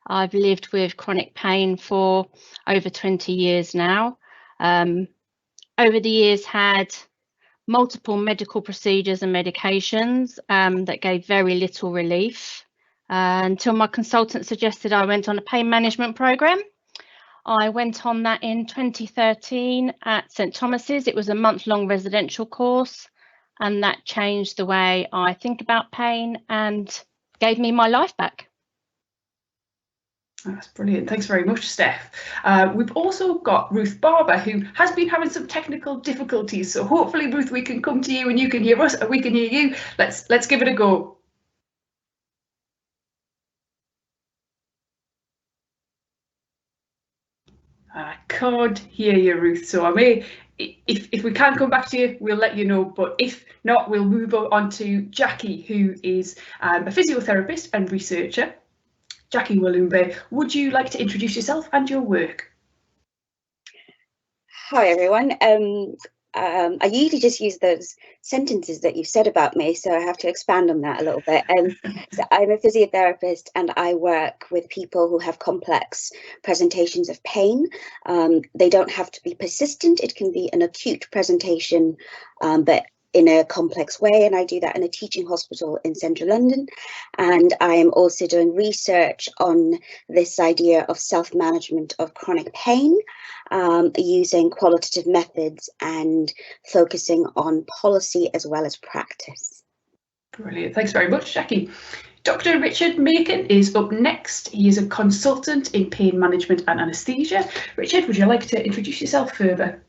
I've lived with chronic pain for over 20 years now. Over the years, had multiple medical procedures and medications that gave very little relief until my consultant suggested I went on a pain management program. I went on that in 2013 at St Thomas's. It was a month-long residential course, and that changed the way I think about pain and gave me my life back. That's brilliant. Thanks very much, Steph. We've also got Ruth Barber, who has been having some technical difficulties. So hopefully, Ruth, we can come to you and you can hear us and we can hear you. Let's give it a go. I can't hear you, Ruth, so I may, if we can come back to you, we'll let you know, but if not, we'll move on to Jackie, who is a physiotherapist and researcher. Jackie Walumbe, would you like to introduce yourself and your work? Hi everyone. I usually just use those sentences that you said about me, so I have to expand on that a little bit. So I'm a physiotherapist and I work with people who have complex presentations of pain. They don't have to be persistent. It can be an acute presentation, but in a complex way, and I do that in a teaching hospital in central London. And I am also doing research on this idea of self-management of chronic pain, using qualitative methods and focusing on policy as well as practice. Brilliant, thanks very much, Jackie. Dr. Richard Macon is up next. He is a consultant in pain management and anaesthesia. Richard, would you like to introduce yourself further?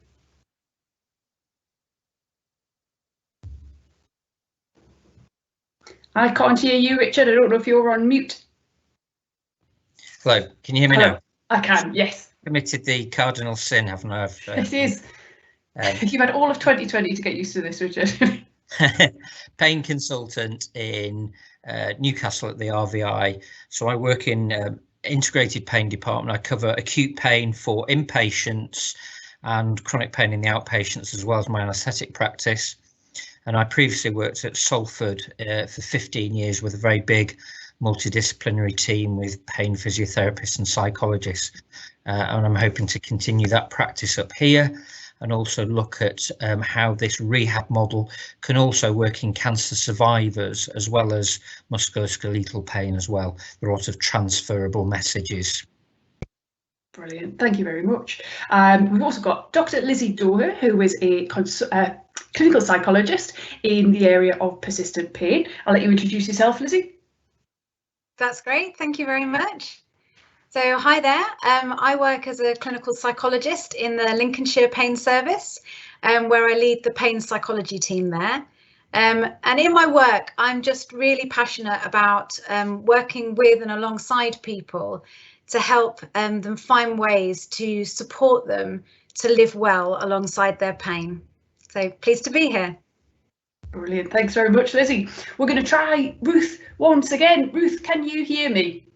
I can't hear you, Richard. I don't know if you're on mute. Hello, can you hear me now? I can, yes. Committed the cardinal sin, haven't I? It is. You've had all of 2020 to get used to this, Richard. Pain consultant in Newcastle at the RVI. So I work in integrated pain department. I cover acute pain for inpatients and chronic pain in the outpatients, as well as my anaesthetic practice. And I previously worked at Salford for 15 years with a very big multidisciplinary team with pain physiotherapists and psychologists. And I'm hoping to continue that practice up here and also look at how this rehab model can also work in cancer survivors as well as musculoskeletal pain as well. There are a lot of transferable messages. Brilliant, thank you very much. We've also got Dr. Lizzie Doher, who is a clinical psychologist in the area of persistent pain. I'll let you introduce yourself, Lizzie. That's great, thank you very much. So hi there, I work as a clinical psychologist in the Lincolnshire Pain Service, where I lead the pain psychology team there. And in my work, I'm just really passionate about working with and alongside people to help them find ways to support them to live well alongside their pain. So pleased to be here. Brilliant, thanks very much, Lizzie. We're going to try Ruth once again. Ruth, can you hear me?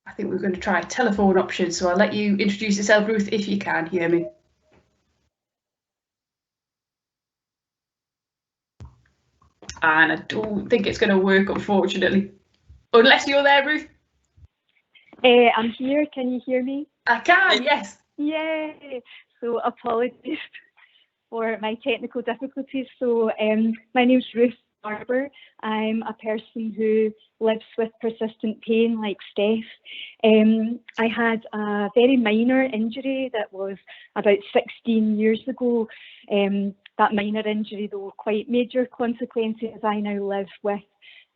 I think we're going to try a telephone option, so I'll let you introduce yourself, Ruth, if you can hear me. And I don't think it's going to work, unfortunately. Unless you're there, Ruth. I'm here. Can you hear me? I can, yes. Yay! So apologies for my technical difficulties. So my name's Ruth Barber. I'm a person who lives with persistent pain like Steph. I had a very minor injury that was about 16 years ago. That minor injury, though, quite major consequences. I now live with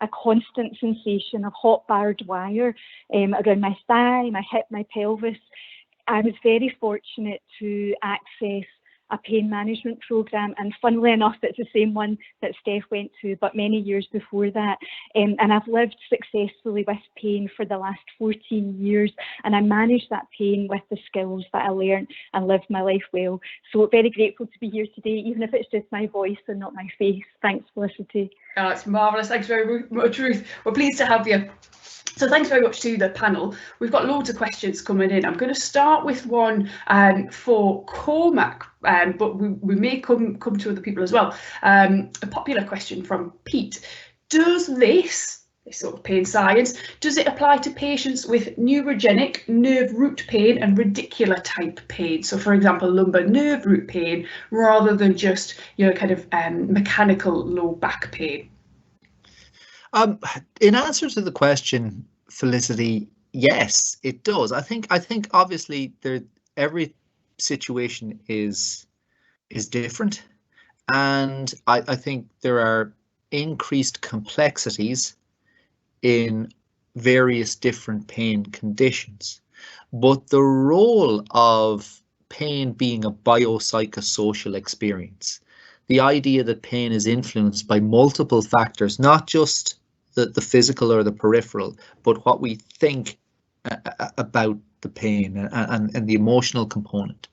a constant sensation of hot barbed wire around my thigh, my hip, my pelvis. I was very fortunate to access a pain management programme, and funnily enough, it's the same one that Steph went to, but many years before that. And I've lived successfully with pain for the last 14 years, and I manage that pain with the skills that I learned and lived my life well. So very grateful to be here today, even if it's just my voice and not my face. Thanks, Felicity. Oh, that's marvellous. Thanks very much, Ruth. We're pleased to have you. So thanks very much to the panel. We've got loads of questions coming in. I'm going to start with one for Cormac, but we may come to other people as well. A popular question from Pete. Does this sort of pain science, does it apply to patients with neurogenic nerve root pain and radicular type pain? So for example, lumbar nerve root pain, rather than just, you know, kind of mechanical low back pain? In answer to the question, Felicity, yes, it does. I think obviously every situation is different, and I think there are increased complexities in various different pain conditions. But the role of pain being a biopsychosocial experience, the idea that pain is influenced by multiple factors, not just the physical or the peripheral, but what we think about the pain and the emotional component.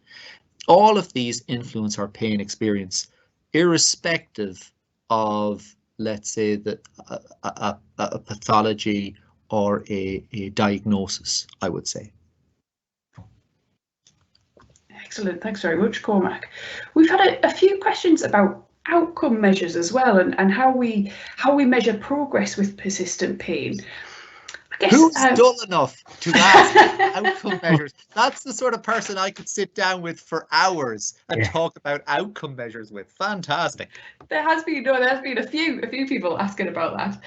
All of these influence our pain experience, irrespective of, let's say, a pathology or a diagnosis, I would say. Excellent, thanks very much, Cormac. We've had a few questions about outcome measures as well, and how we measure progress with persistent pain. I guess, who's dull enough to ask outcome measures? That's the sort of person I could sit down with for hours and talk about outcome measures with. Fantastic. There has been a few people asking about that.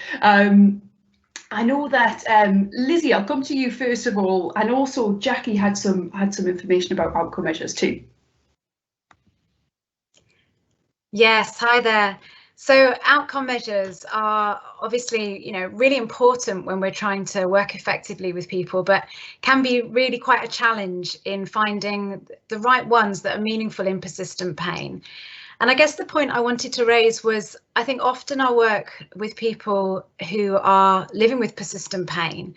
I know that Lizzie, I'll come to you first of all, and also Jackie had some information about outcome measures too. Yes, hi there. So outcome measures are obviously, you know, really important when we're trying to work effectively with people, but can be really quite a challenge in finding the right ones that are meaningful in persistent pain. And I guess the point I wanted to raise was, I think often I work with people who are living with persistent pain.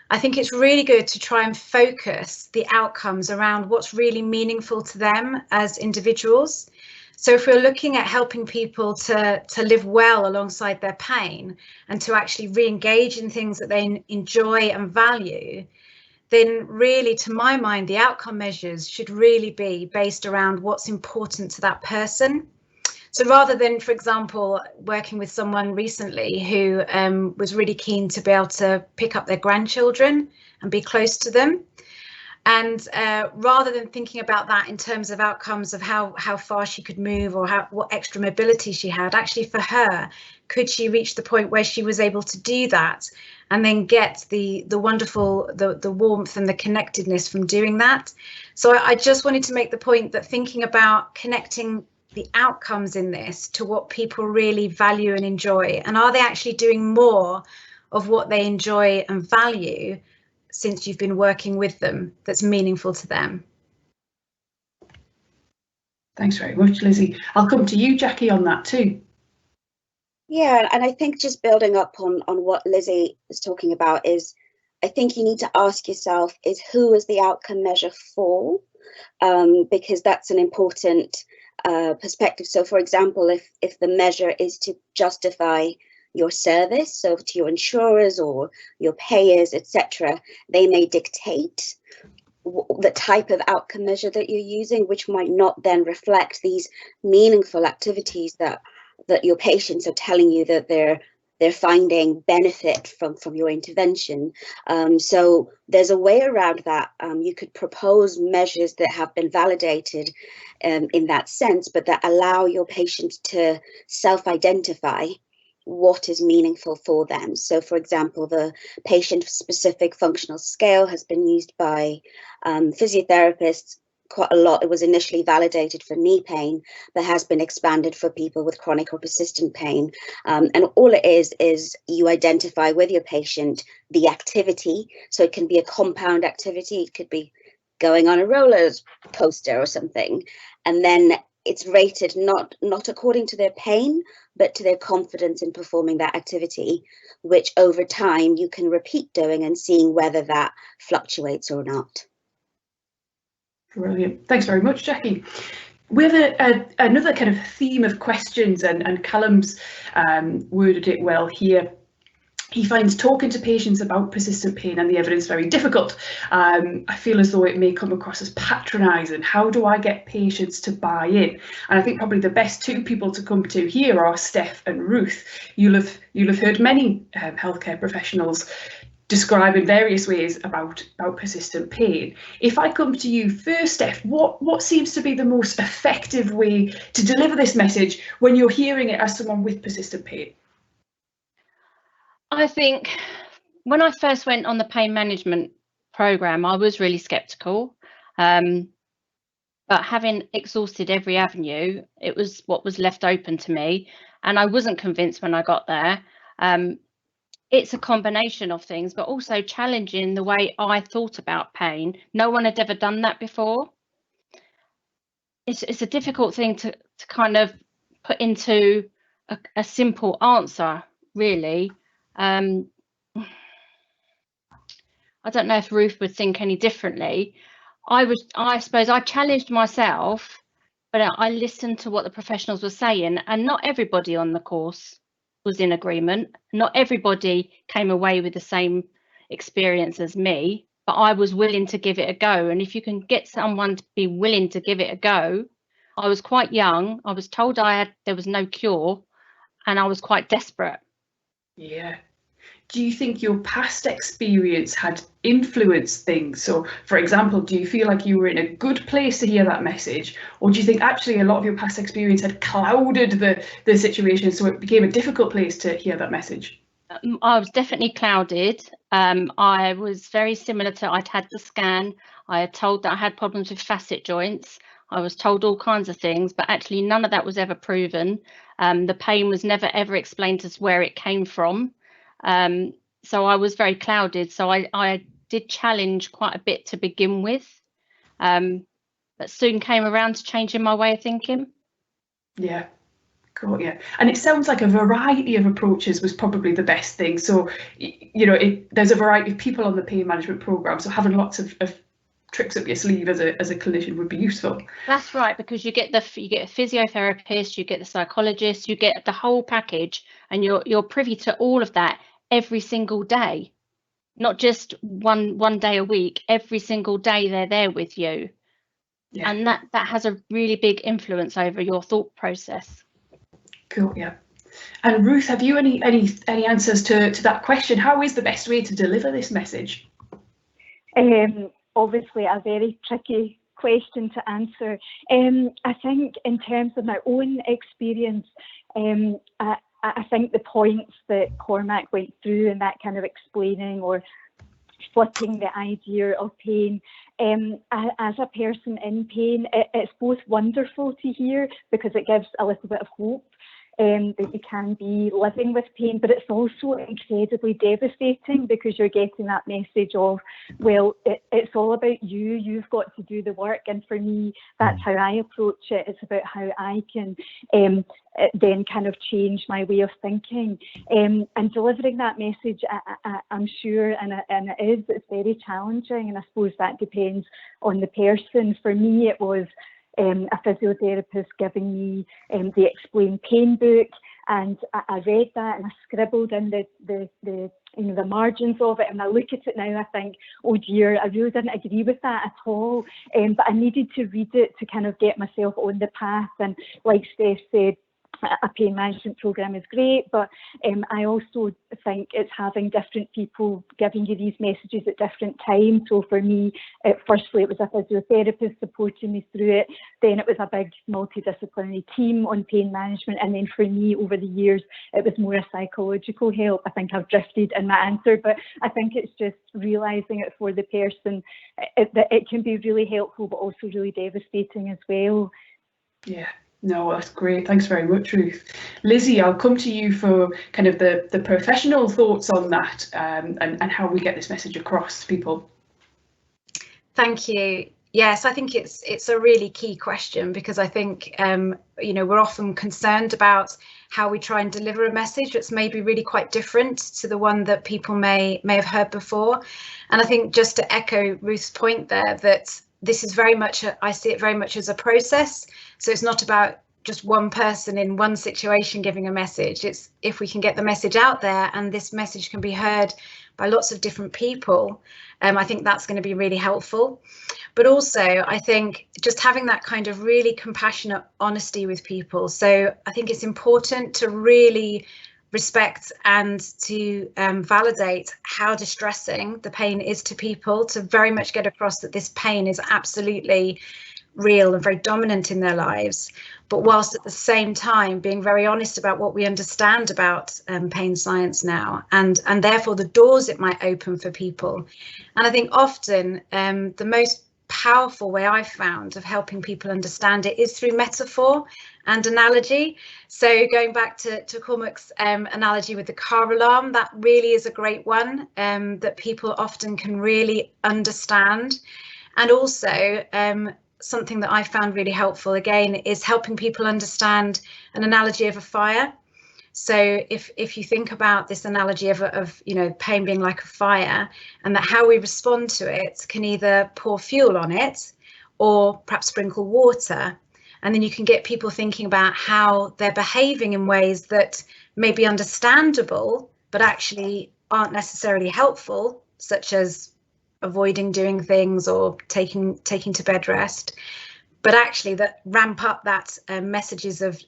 I think it's really good to try and focus the outcomes around what's really meaningful to them as individuals. So if we're looking at helping people to live well alongside their pain and to actually re-engage in things that they enjoy and value, then really, to my mind, the outcome measures should really be based around what's important to that person. So rather than, for example, working with someone recently who was really keen to be able to pick up their grandchildren and be close to them, and rather than thinking about that in terms of outcomes of how far she could move or what extra mobility she had, actually for her, could she reach the point where she was able to do that and then get the wonderful, the warmth and the connectedness from doing that. So I just wanted to make the point that thinking about connecting the outcomes in this to what people really value and enjoy, and are they actually doing more of what they enjoy and value since you've been working with them that's meaningful to them. Thanks very much, Lizzie. I'll come to you, Jackie, on that too. Yeah, and I think just building up on what Lizzie is talking about is, I think you need to ask yourself, is who is the outcome measure for? Because that's an important perspective. So for example, if the measure is to justify your service, so to your insurers or your payers, etc., they may dictate the type of outcome measure that you're using, which might not then reflect these meaningful activities that your patients are telling you that they're finding benefit from your intervention. So there's a way around that. You could propose measures that have been validated in that sense, but that allow your patient to self-identify what is meaningful for them. So for example, the patient-specific functional scale has been used by physiotherapists quite a lot. It was initially validated for knee pain, but has been expanded for people with chronic or persistent pain. And all it is you identify with your patient the activity. So it can be a compound activity. It could be going on a roller coaster or something. And then it's rated not according to their pain, but to their confidence in performing that activity, which over time you can repeat doing and seeing whether that fluctuates or not. Brilliant. Thanks very much, Jackie. We have another kind of theme of questions, and Callum's worded it well here. He finds talking to patients about persistent pain and the evidence very difficult. I feel as though it may come across as patronising. How do I get patients to buy in? And I think probably the best two people to come to here are Steph and Ruth. You'll have heard many healthcare professionals describe in various ways about persistent pain. If I come to you first, Steph, what seems to be the most effective way to deliver this message when you're hearing it as someone with persistent pain? I think when I first went on the pain management program, I was really skeptical. But having exhausted every avenue, it was what was left open to me. And I wasn't convinced when I got there. It's a combination of things, but also challenging the way I thought about pain. No one had ever done that before. It's a difficult thing to kind of put into a simple answer, really. I don't know if Ruth would think any differently. I suppose I challenged myself, but I listened to what the professionals were saying, and not everybody on the course was in agreement. Not everybody came away with the same experience as me, but I was willing to give it a go. And if you can get someone to be willing to give it a go, I was quite young. I was told there was no cure, and I was quite desperate. Yeah. Do you think your past experience had influenced things? So, for example, do you feel like you were in a good place to hear that message? Or do you think actually a lot of your past experience had clouded the situation, so it became a difficult place to hear that message? I was definitely clouded. I was very similar to, I'd had the scan. I had told that I had problems with facet joints. I was told all kinds of things, but actually none of that was ever proven. The pain was never ever explained as where it came from. So I was very clouded. So I did challenge quite a bit to begin with, but soon came around to changing my way of thinking. Yeah. Cool, yeah. And it sounds like a variety of approaches was probably the best thing. So, you know, there's a variety of people on the pain management program, so having lots of tricks up your sleeve as a clinician would be useful. That's right, because you get a physiotherapist, you get the psychologist, you get the whole package, and you're privy to all of that every single day, not just one day a week. Every single day they're there with you. Yeah. And that has a really big influence over your thought process. Cool, yeah. And Ruth, have you any answers to that question? How is the best way to deliver this message? Obviously a very tricky question to answer. I think in terms of my own experience, I think the points that Cormac went through and that kind of explaining or flipping the idea of pain, as a person in pain, it's both wonderful to hear because it gives a little bit of hope that you can be living with pain, but it's also incredibly devastating because you're getting that message of, well, it's all about you, you've got to do the work. And for me, that's how I approach it. It's about how I can then kind of change my way of thinking. And delivering that message, I'm sure, and it's very challenging. And I suppose that depends on the person. For me, it was a physiotherapist giving me the Explain Pain book, and I read that and I scribbled in the margins of it, and I look at it now, I think, oh dear, I really didn't agree with that at all, but I needed to read it to kind of get myself on the path. And like Steph said, a pain management program is great, but I also think it's having different people giving you these messages at different times. So for me, firstly, it was a physiotherapist supporting me through it. Then it was a big multidisciplinary team on pain management. And then for me, over the years, it was more a psychological help. I think I've drifted in my answer, but I think it's just realising it for the person, that it can be really helpful, but also really devastating as well. Yeah. No, that's great. Thanks very much, Ruth. Lizzie, I'll come to you for kind of the professional thoughts on that and how we get this message across to people. Thank you. Yes, I think it's a really key question because I think, we're often concerned about how we try and deliver a message that's maybe really quite different to the one that people may have heard before. And I think just to echo Ruth's point there, that this is very much, I see it very much as a process. So it's not about just one person in one situation giving a message. It's if we can get the message out there and this message can be heard by lots of different people, I think that's going to be really helpful. But also, I think just having that kind of really compassionate honesty with people. So I think it's important to really respect and to validate how distressing the pain is to people, to very much get across that this pain is absolutely real and very dominant in their lives, but whilst at the same time being very honest about what we understand about pain science now, and therefore the doors it might open for people. And I think often the most powerful way I've found of helping people understand it is through metaphor and analogy. So going back to Cormac's analogy with the car alarm, that really is a great one that people often can really understand. And also something that I found really helpful again is helping people understand an analogy of a fire. So if you think about this analogy of pain being like a fire, and that how we respond to it can either pour fuel on it or perhaps sprinkle water, and then you can get people thinking about how they're behaving in ways that may be understandable but actually aren't necessarily helpful, such as avoiding doing things or taking to bed rest, but actually that ramp up that messages of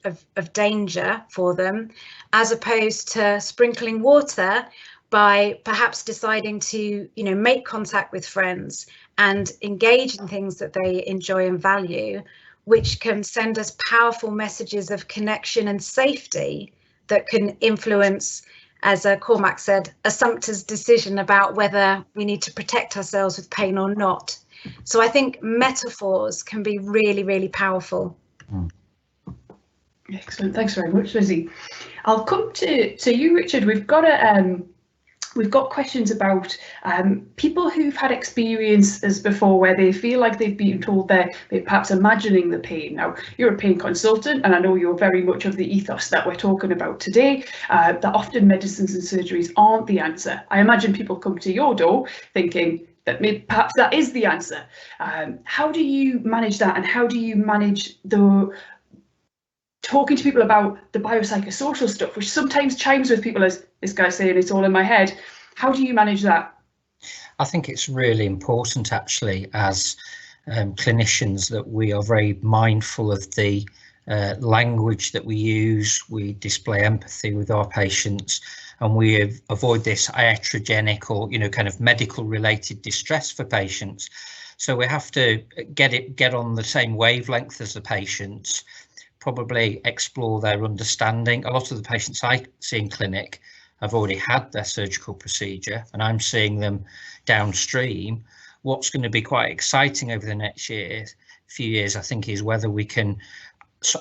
danger for them, as opposed to sprinkling water by perhaps deciding to make contact with friends and engage in things that they enjoy and value, which can send us powerful messages of connection and safety that can influence, as Cormac said, a sumpter's decision about whether we need to protect ourselves with pain or not. So I think metaphors can be really, really powerful. Excellent. Thanks very much, Lizzie. I'll come to you, Richard. We've got questions about people who've had experiences before where they feel like they've been told they're perhaps imagining the pain. Now, you're a pain consultant, and I know you're very much of the ethos that we're talking about today, that often medicines and surgeries aren't the answer. I imagine people come to your door thinking that maybe perhaps that is the answer. How do you manage that, and how do you manage talking to people about the biopsychosocial stuff, which sometimes chimes with people as this guy's saying it's all in my head? How do you manage that? I think it's really important, actually, as clinicians, that we are very mindful of the language that we use. We display empathy with our patients, and we avoid this iatrogenic or kind of medical related distress for patients. So we have to get on the same wavelength as the patients, probably explore their understanding. A lot of the patients I see in clinic have already had their surgical procedure, and I'm seeing them downstream. What's going to be quite exciting over the next few years, I think, is whether we can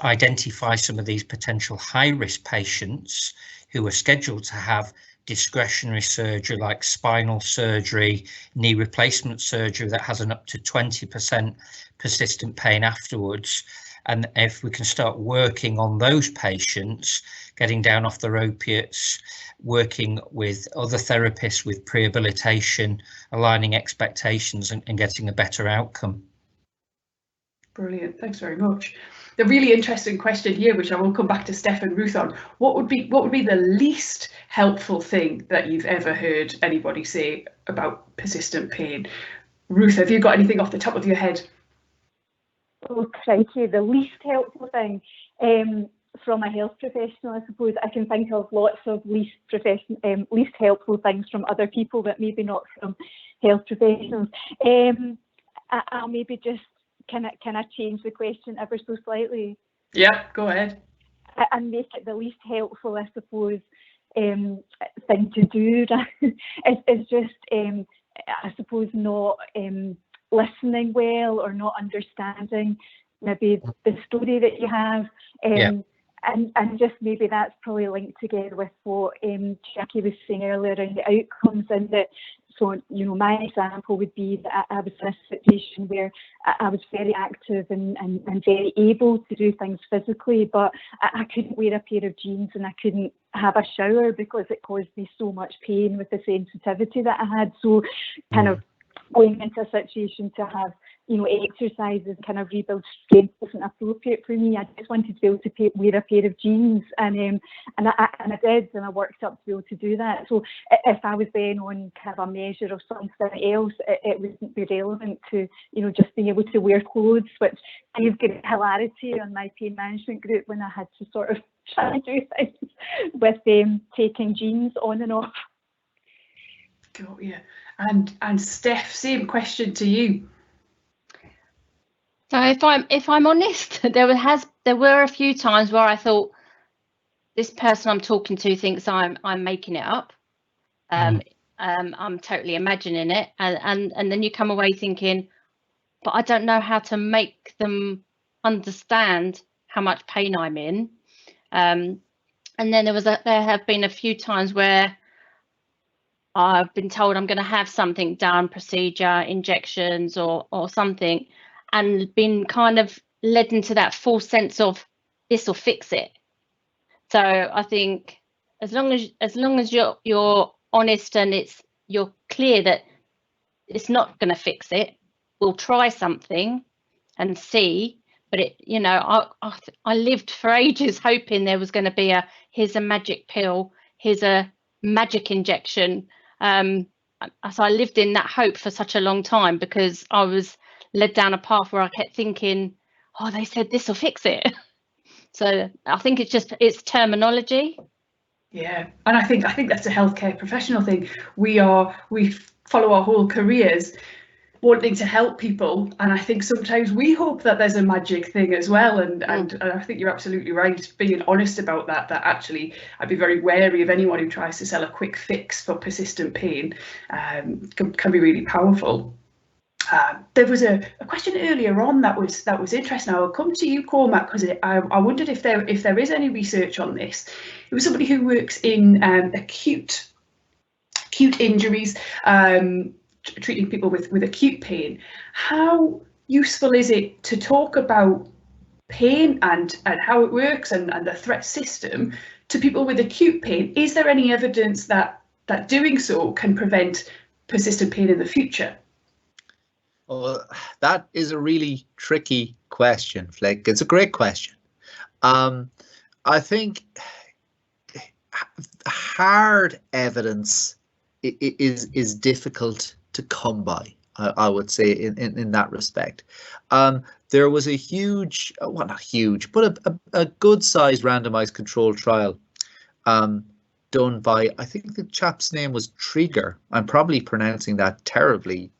identify some of these potential high-risk patients who are scheduled to have discretionary surgery like spinal surgery, knee replacement surgery that has an up to 20% persistent pain afterwards. And if we can start working on those patients, getting down off their opiates, working with other therapists with prehabilitation, aligning expectations and getting a better outcome. Brilliant, thanks very much. The really interesting question here, which I will come back to Steph and Ruth on, what would be the least helpful thing that you've ever heard anybody say about persistent pain? Ruth, have you got anything off the top of your head? Oh, crikey, the least helpful thing from a health professional, I suppose. I can think of lots of least helpful things from other people, but maybe not from health professionals. I'll maybe just can I change the question ever so slightly? Yeah, go ahead. And make it the least helpful, I suppose, thing to do is just, I suppose, not listening well or not understanding maybe the story that you have. And just maybe that's probably linked together with what Jackie was saying earlier around the outcomes, and that. So, you know, my example would be that I was in a situation where I was very active and very able to do things physically, but I couldn't wear a pair of jeans and I couldn't have a shower because it caused me so much pain with the sensitivity that I had. So kind of going into a situation to have, you know, exercises, kind of rebuild strength wasn't appropriate for me. I just wanted to be able to wear a pair of jeans, and I did, and I worked up to be able to do that. So if I was then on kind of a measure of something else, it wouldn't be relevant to, you know, just being able to wear clothes, which gave great hilarity on my pain management group when I had to sort of try to do things with taking jeans on and off. Got you. And Steph, same question to you. So if I'm honest, there were a few times where I thought this person I'm talking to thinks I'm making it up. I'm totally imagining it, and then you come away thinking, but I don't know how to make them understand how much pain I'm in. And then there have been a few times where I've been told I'm going to have something done, procedure, injections or something, and been kind of led into that false sense of this will fix it. So I think as long as you're honest and you're clear that it's not going to fix it, we'll try something and see. But I lived for ages hoping there was going to be here's a magic pill, here's a magic injection. So I lived in that hope for such a long time because I was led down a path where I kept thinking, oh, they said this will fix it. So I think it's terminology. Yeah, and I think that's a healthcare professional thing. We follow our whole careers wanting to help people, and I think sometimes we hope that there's a magic thing as well, and I think you're absolutely right, being honest about that actually I'd be very wary of anyone who tries to sell a quick fix for persistent pain. Can be really powerful. There was a question earlier on that was interesting. I'll come to you, Cormac, because I wondered if there is any research on this. It was somebody who works in acute injuries, treating people with acute pain. How useful is it to talk about pain and how it works and the threat system to people with acute pain? Is there any evidence that doing so can prevent persistent pain in the future? Well, that is a really tricky question, Flick. It's a great question. I think hard evidence is difficult to come by, I would say, in that respect. There was a huge, well, not huge, but a good-sized randomized controlled trial done by, I think the chap's name was Trigger. I'm probably pronouncing that terribly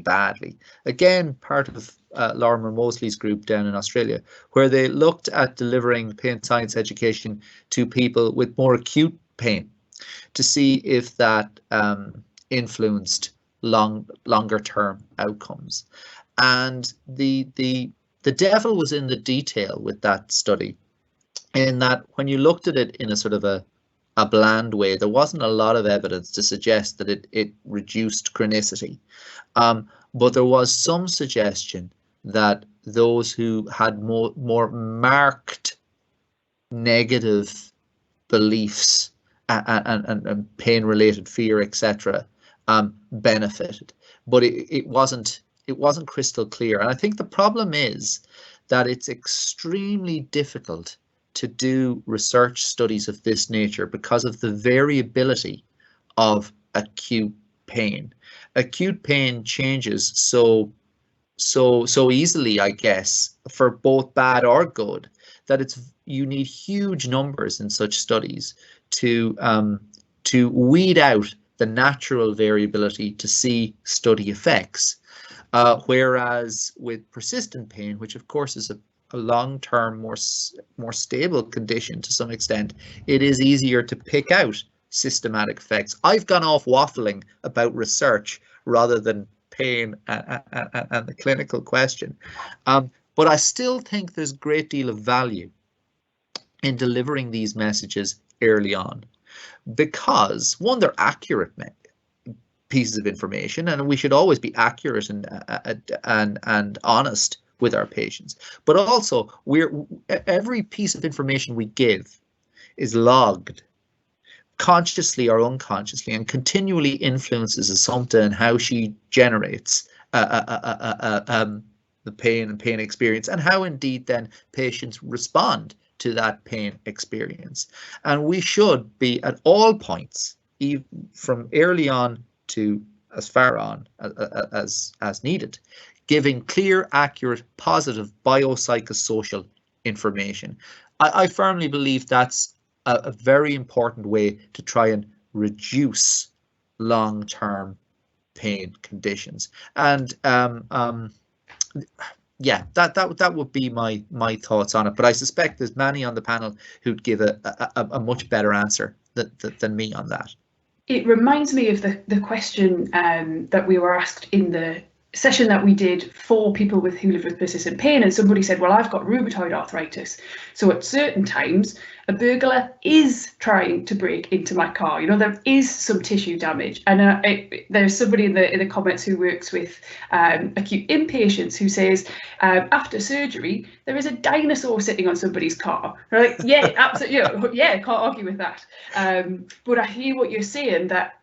badly. Again, part of Lorimer Mosley's group down in Australia, where they looked at delivering pain science education to people with more acute pain to see if that influenced longer term outcomes. And the devil was in the detail with that study, in that when you looked at it in a sort of a bland way, there wasn't a lot of evidence to suggest that it reduced chronicity. But there was some suggestion that those who had more marked negative beliefs and pain-related fear, etc., benefited. But it wasn't crystal clear. And I think the problem is that it's extremely difficult to do research studies of this nature because of the variability of acute pain. Acute pain changes so easily, I guess, for both bad or good, that you need huge numbers in such studies to weed out the natural variability to see study effects. Whereas with persistent pain, which of course is a long-term, more stable condition to some extent, it is easier to pick out systematic effects. I've gone off waffling about research rather than pain and the clinical question, but I still think there's a great deal of value in delivering these messages early on, because one, they're accurate pieces of information, and we should always be accurate and honest with our patients. But also, every piece of information we give is logged, consciously or unconsciously, and continually influences Assumpta and how she generates the pain and pain experience, and how indeed then patients respond to that pain experience. And we should be at all points, even from early on to as far on as needed, giving clear, accurate, positive biopsychosocial information. I firmly believe that's a very important way to try and reduce long-term pain conditions. And yeah, that would be my thoughts on it. But I suspect there's many on the panel who'd give a much better answer than me on that. It reminds me of the question that we were asked in the session that we did for people who live with persistent pain, and somebody said, well, I've got rheumatoid arthritis, so at certain times a burglar is trying to break into my car, you know, there is some tissue damage. And there's somebody in the comments who works with acute inpatients who says after surgery there is a dinosaur sitting on somebody's car. Like, yeah, absolutely, you know, yeah, can't argue with that. But I hear what you're saying, that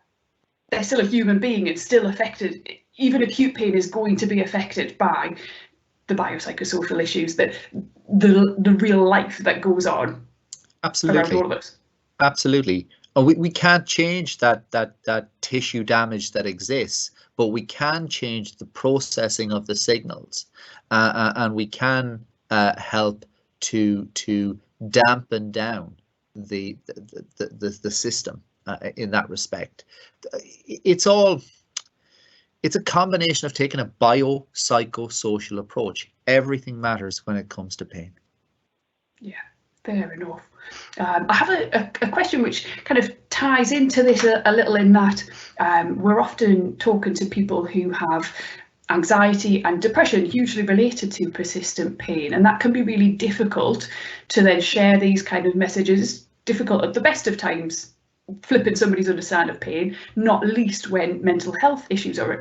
they're still a human being and still affected. Even acute pain is going to be affected by the biopsychosocial issues, that the real life that goes on. Absolutely. Around all of us. Absolutely. We can't change that tissue damage that exists, but we can change the processing of the signals, and we can help to dampen down the system in that respect. It's a combination of taking a biopsychosocial approach. Everything matters when it comes to pain. Yeah, fair enough. I have a question which kind of ties into this a little, in that we're often talking to people who have anxiety and depression hugely related to persistent pain, and that can be really difficult to then share these kind of messages. Difficult at the best of times, flipping somebody's understanding of pain, not least when mental health issues are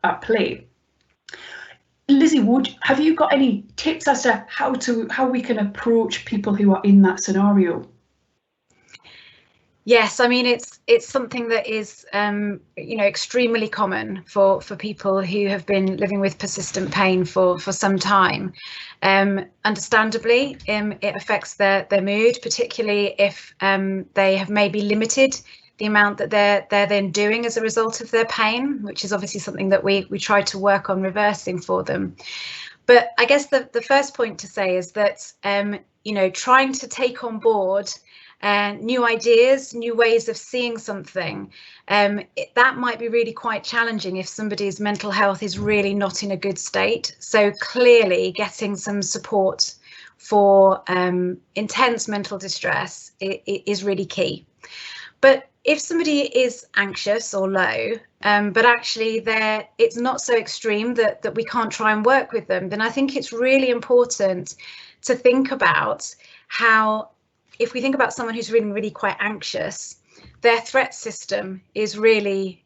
at play. Lizzie, have you got any tips as to how we can approach people who are in that scenario? Yes, I mean, it's something that is extremely common for people who have been living with persistent pain for some time. Understandably, it affects their mood, particularly if they have maybe limited the amount that they're then doing as a result of their pain, which is obviously something that we try to work on reversing for them. But I guess the first point to say is that trying to take on board new ideas, new ways of seeing something, that might be really quite challenging if somebody's mental health is really not in a good state. So clearly getting some support for intense mental distress is really key. But if somebody is anxious or low, but actually it's not so extreme that we can't try and work with them, then I think it's really important to think about how, if we think about someone who's really quite anxious, their threat system is really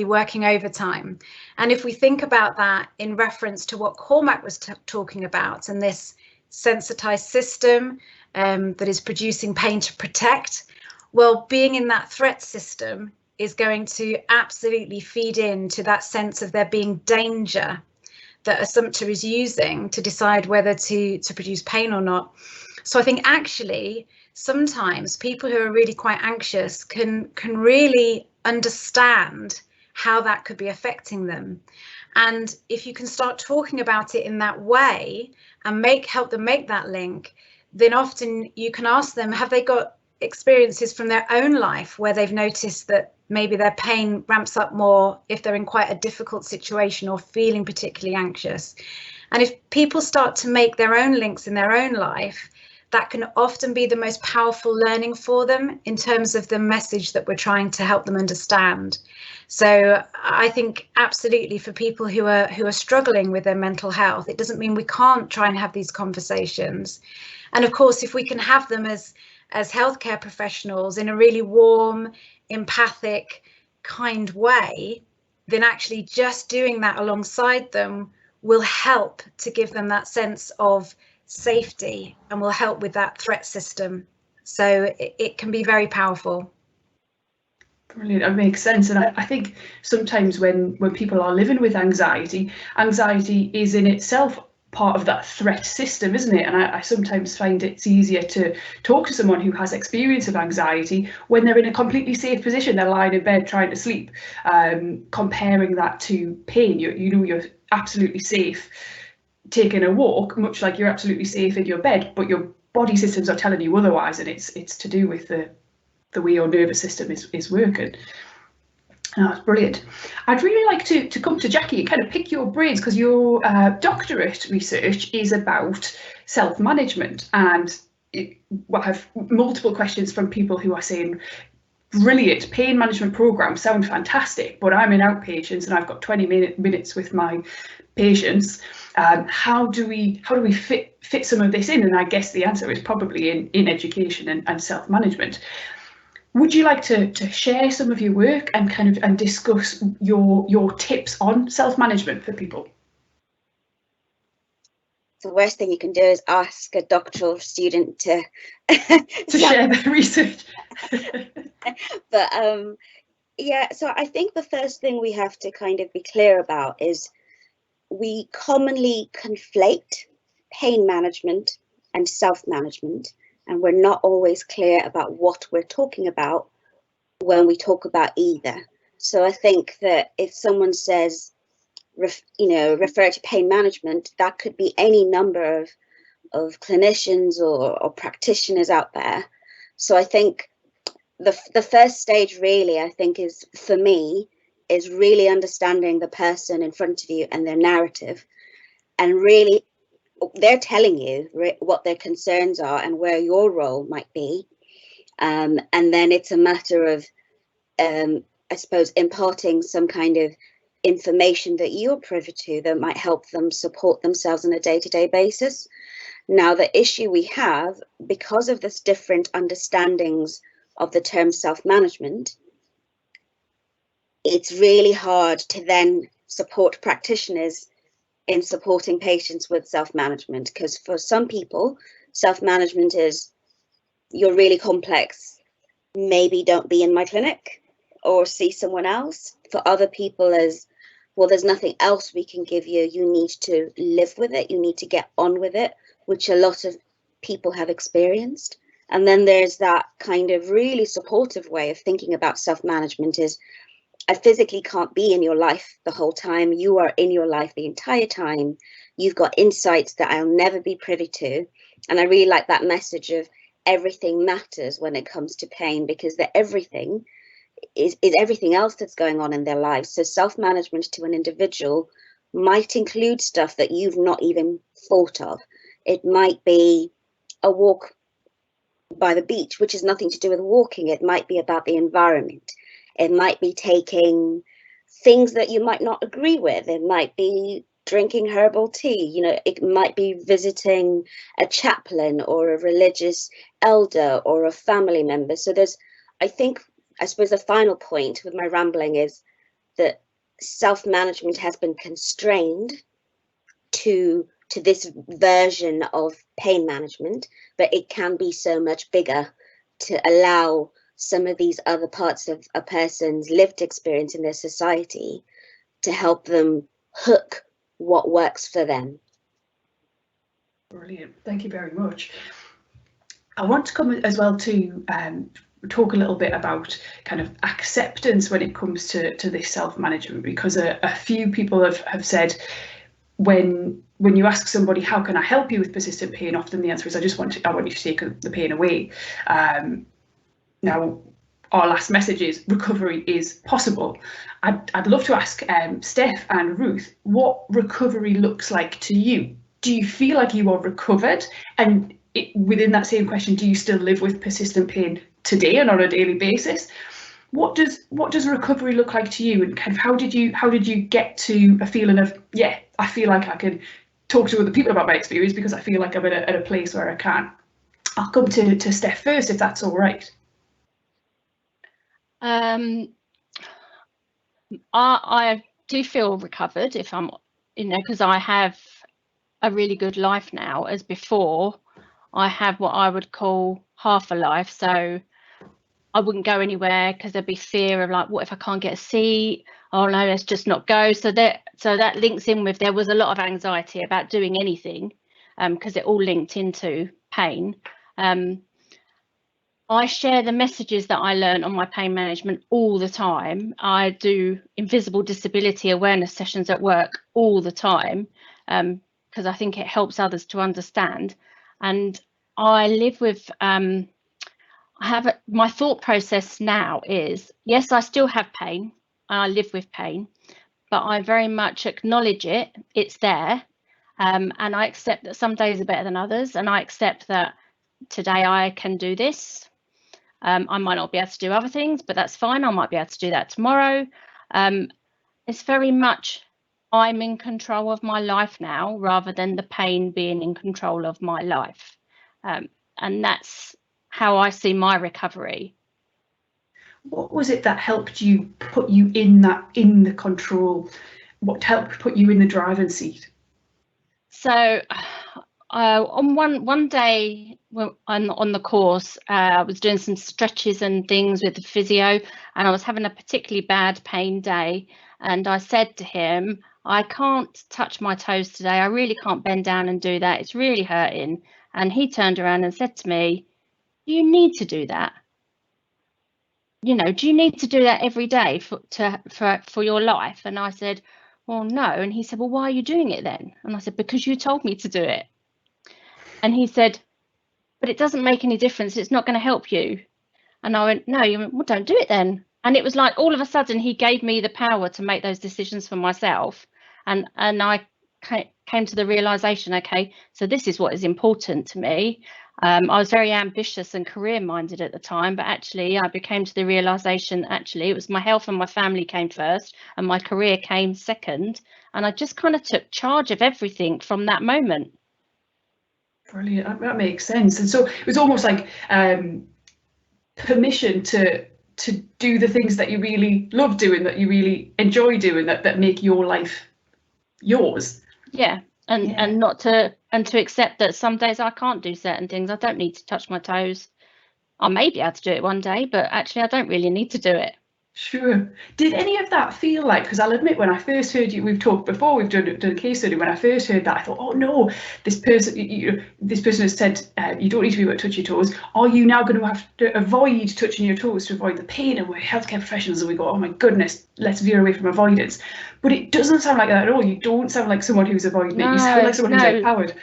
working overtime. And if we think about that in reference to what Cormac was talking about, and this sensitized system that is producing pain to protect, well, being in that threat system is going to absolutely feed into that sense of there being danger that a sumpter is using to decide whether to produce pain or not. So I think actually sometimes people who are really quite anxious can really understand how that could be affecting them. And if you can start talking about it in that way and help them make that link, then often you can ask them, have they got experiences from their own life where they've noticed that maybe their pain ramps up more if they're in quite a difficult situation or feeling particularly anxious. And if people start to make their own links in their own life, that can often be the most powerful learning for them in terms of the message that we're trying to help them understand. So I think absolutely for people who are struggling with their mental health, it doesn't mean we can't try and have these conversations. And of course, if we can have them as healthcare professionals in a really warm, empathic, kind way, then actually just doing that alongside them will help to give them that sense of safety and will help with that threat system. So it can be very powerful. Brilliant, that makes sense. And I think sometimes when people are living with anxiety is in itself part of that threat system, isn't it? And I sometimes find it's easier to talk to someone who has experience of anxiety when they're in a completely safe position. They're lying in bed trying to sleep, comparing that to pain. You know you're absolutely safe taking a walk, much like you're absolutely safe in your bed, but your body systems are telling you otherwise, and it's to do with the way your nervous system is working. Oh, that's brilliant. I'd really like to come to Jackie and kind of pick your brains, because your doctorate research is about self-management, and I have multiple questions from people who are saying, brilliant, pain management programs sound fantastic, but I'm in outpatients and I've got 20 minutes with my patients. How do we fit some of this in? And I guess the answer is probably in education and self-management. Would you like to share some of your work and discuss your tips on self-management for people? The worst thing you can do is ask a doctoral student to share the research. But yeah, so I think the first thing we have to kind of be clear about is we commonly conflate pain management and self-management, and we're not always clear about what we're talking about when we talk about either. So I think that if someone says, refer to pain management, that could be any number of clinicians or practitioners out there. So I think the first stage really, I think, is for me, is really understanding the person in front of you and their narrative, and really they're telling you what their concerns are and where your role might be. And then it's a matter of, I suppose, imparting some kind of information that you're privy to that might help them support themselves on a day-to-day basis. Now, the issue we have, because of this different understandings of the term self-management, it's really hard to then support practitioners in supporting patients with self-management, because for some people, self-management is, you're really complex, maybe don't be in my clinic or see someone else. For other people, as well, there's nothing else we can give you. You need to live with it. You need to get on with it, which a lot of people have experienced. And then there's that kind of really supportive way of thinking about self-management is, I physically can't be in your life the whole time. You are in your life the entire time. You've got insights that I'll never be privy to. And I really like that message of everything matters when it comes to pain, because the everything is everything else that's going on in their lives. So self-management to an individual might include stuff that you've not even thought of. It might be a walk by the beach, which has nothing to do with walking. It might be about the environment. It might be taking things that you might not agree with. It might be drinking herbal tea. You know, it might be visiting a chaplain or a religious elder or a family member. So there's, I suppose the final point with my rambling is that self-management has been constrained to this version of pain management, but it can be so much bigger to allow some of these other parts of a person's lived experience in their society to help them hook what works for them. Brilliant, thank you very much. I want to come as well to talk a little bit about kind of acceptance when it comes to this self-management, because a few people have said when you ask somebody, how can I help you with persistent pain, often the answer is I want you to take the pain away. Now our last message is recovery is possible. I'd love to ask Steph and Ruth what recovery looks like to you. Do you feel like you are recovered? And within that same question, do you still live with persistent pain today and on a daily basis? What does recovery look like to you, and kind of how did you get to a feeling of, yeah, I feel like I can talk to other people about my experience because I feel like I'm at a place where I can? I'll come to Steph first, if that's all right. I do feel recovered, if I'm, because I have a really good life now. As before, I have what I would call half a life, so I wouldn't go anywhere because there'd be fear of like, what if I can't get a seat? Oh no, let's just not go. So that links in with, there was a lot of anxiety about doing anything, because it all linked into pain. I share the messages that I learned on my pain management all the time. I do invisible disability awareness sessions at work all the time, because I think it helps others to understand. And I live with, my thought process now is, yes, I still have pain, and I live with pain, but I very much acknowledge it, it's there, and I accept that some days are better than others, and I accept that today I can do this. I might not be able to do other things, but that's fine. I might be able to do that tomorrow. It's very much, I'm in control of my life now, rather than the pain being in control of my life. And that's how I see my recovery. What was it that helped you put you in the control? What helped put you in the driving seat? So on one day on the course, I was doing some stretches and things with the physio, and I was having a particularly bad pain day, and I said to him, I can't touch my toes today, I really can't bend down and do that, it's really hurting. And he turned around and said to me, do you need to do that? Do you need to do that every day for your life? And I said, well, no. And he said, well, why are you doing it then? And I said, because you told me to do it. And he said, but it doesn't make any difference, it's not going to help you. And I went, no. You went, well, don't do it then. And it was like all of a sudden he gave me the power to make those decisions for myself. And I came to the realization, okay, so this is what is important to me. I was very ambitious and career minded at the time, but actually I became to the realization, actually it was my health and my family came first and my career came second. And I just kind of took charge of everything from that moment. Brilliant, that makes sense. And so it was almost like permission to do the things that you really love doing, that you really enjoy doing, that make your life yours. Yeah, and not to accept that some days I can't do certain things. I don't need to touch my toes. I may be able to do it one day, but actually I don't really need to do it. Sure. Did any of that feel like, because I'll admit when I first heard you, we've talked before, we've done a case study, when I first heard that I thought, oh no, this person has said you don't need to be able to touch your toes. Are you now going to have to avoid touching your toes to avoid the pain? And we're healthcare professionals and we go, oh my goodness, let's veer away from avoidance. But it doesn't sound like that at all. You don't sound like someone who's avoiding it. You sound like someone who's empowered.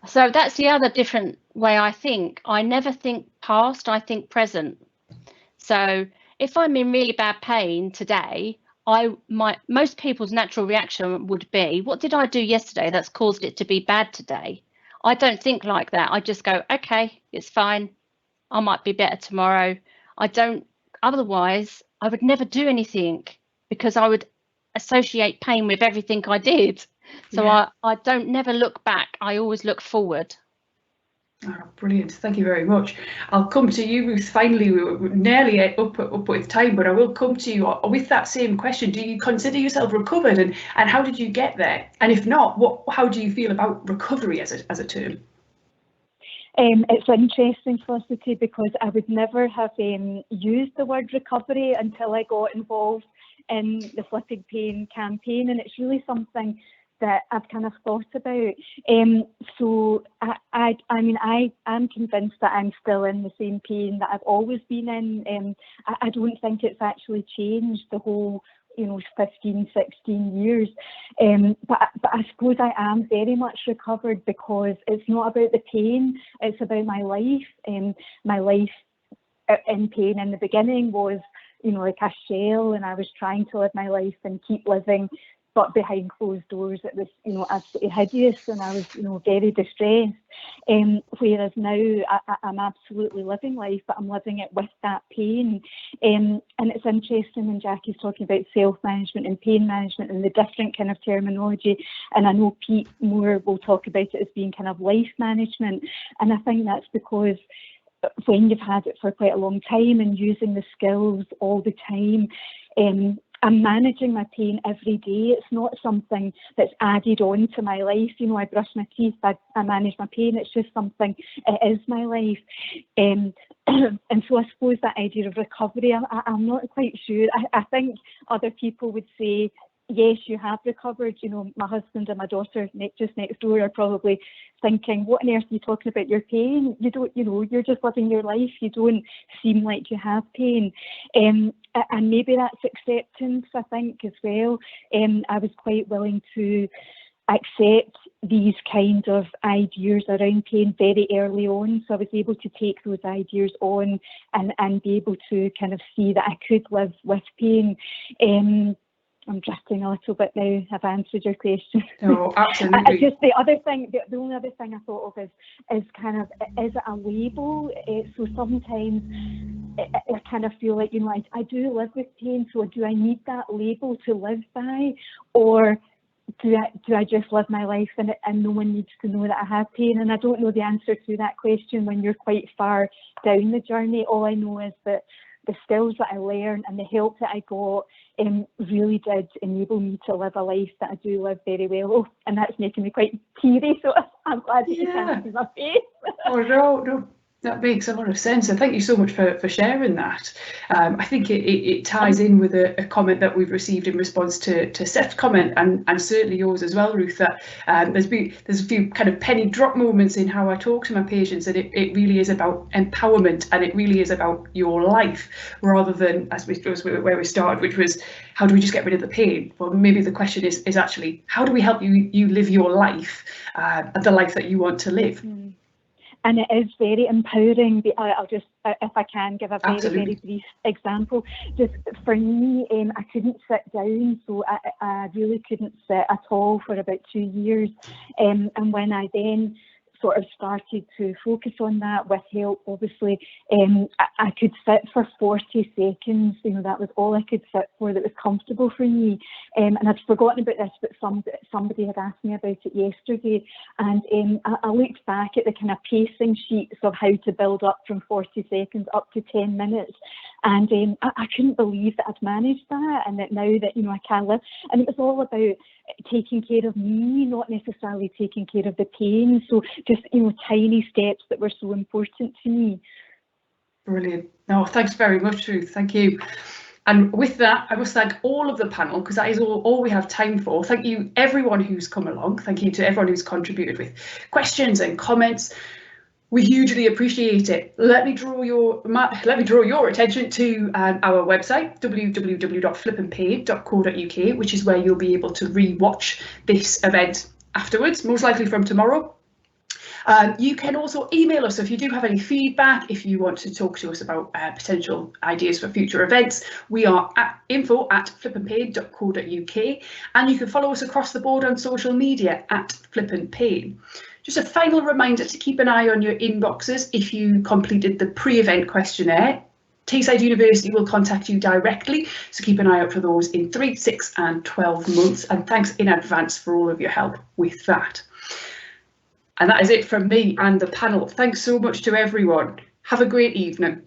So that's the other different way I think. I never think past, I think present. So if I'm in really bad pain today, most people's natural reaction would be, what did I do yesterday that's caused it to be bad today? I don't think like that. I just go, okay, it's fine. I might be better tomorrow. Otherwise I would never do anything, because I would associate pain with everything I did. So yeah. I don't never look back. I always look forward. Oh, brilliant. Thank you very much. I'll come to you, Ruth. Finally, we're nearly up with time, but I will come to you with that same question. Do you consider yourself recovered, and how did you get there? And if not, how do you feel about recovery as a term? It's interesting, Felicity, because I would never have used the word recovery until I got involved in the Flipping Pain campaign, and it's really something that I've kind of thought about. So I mean, I am convinced that I'm still in the same pain that I've always been in. I don't think it's actually changed the whole 15, 16 years. But I suppose I am very much recovered, because it's not about the pain, it's about my life. My life in pain in the beginning was, like a shell, and I was trying to live my life and keep living, but behind closed doors it was, absolutely hideous, and I was, very distressed. Whereas now I'm absolutely living life, but I'm living it with that pain. And it's interesting when Jackie's talking about self-management and pain management and the different kind of terminology. And I know Pete Moore will talk about it as being kind of life management. And I think that's because when you've had it for quite a long time and using the skills all the time, I'm managing my pain every day. It's not something that's added on to my life. I brush my teeth, I manage my pain. It's just something, it is my life. And so I suppose that idea of recovery, I'm not quite sure. I think other people would say, yes, you have recovered. My husband and my daughter just next door are probably thinking, what on earth are you talking about your pain? You don't, you're just living your life. You don't seem like you have pain. And maybe that's acceptance, I think, as well. I was quite willing to accept these kind of ideas around pain very early on. So I was able to take those ideas on and be able to kind of see that I could live with pain. I'm drifting a little bit now. Have I answered your question? No, absolutely. Just the other thing, the only other thing I thought of is kind of, is it a label? So sometimes I kind of feel like, I do live with pain, so do I need that label to live by? Or do I just live my life and no one needs to know that I have pain? And I don't know the answer to that question when you're quite far down the journey. All I know is that the skills that I learned and the help that I got really did enable me to live a life that I do live very well. And that's making me quite teary, so I'm glad that you can't see my face. Oh, no, that makes a lot of sense. And thank you so much for sharing that. I think it ties in with a comment that we've received in response to Steph's comment, and certainly yours as well, Ruth, that there's a few kind of penny drop moments in how I talk to my patients, and it really is about empowerment, and it really is about your life, rather than, as where we started, which was, how do we just get rid of the pain? Well, maybe the question is actually, how do we help you live your life, the life that you want to live? And it is very empowering. I'll just, if I can, give a very, Absolutely. very brief example. Just for me, I couldn't sit down, so I really couldn't sit at all for about 2 years. And when I then sort of started to focus on that with help, obviously, I could sit for 40 seconds. That was all I could sit for that was comfortable for me. And I'd forgotten about this, but somebody had asked me about it yesterday. And I looked back at the kind of pacing sheets of how to build up from 40 seconds up to 10 minutes. And I couldn't believe that I'd managed that, and that now that, I can live. And it was all about taking care of me, not necessarily taking care of the pain. So just, tiny steps that were so important to me. Brilliant. No, thanks very much, Ruth. Thank you. And with that, I must thank all of the panel, because that is all we have time for. Thank you, everyone who's come along. Thank you to everyone who's contributed with questions and comments. We hugely appreciate it. Let me draw your attention to our website, www.flipandpain.co.uk, which is where you'll be able to re-watch this event afterwards, most likely from tomorrow. You can also email us if you do have any feedback, if you want to talk to us about potential ideas for future events. We are at info@flipandpain.co.uk, and you can follow us across the board on social media at flipandpain. Just a final reminder to keep an eye on your inboxes if you completed the pre-event questionnaire. Teesside University will contact you directly, so keep an eye out for those in 3, 6 and 12 months, and thanks in advance for all of your help with that. And that is it from me and the panel. Thanks so much to everyone. Have a great evening.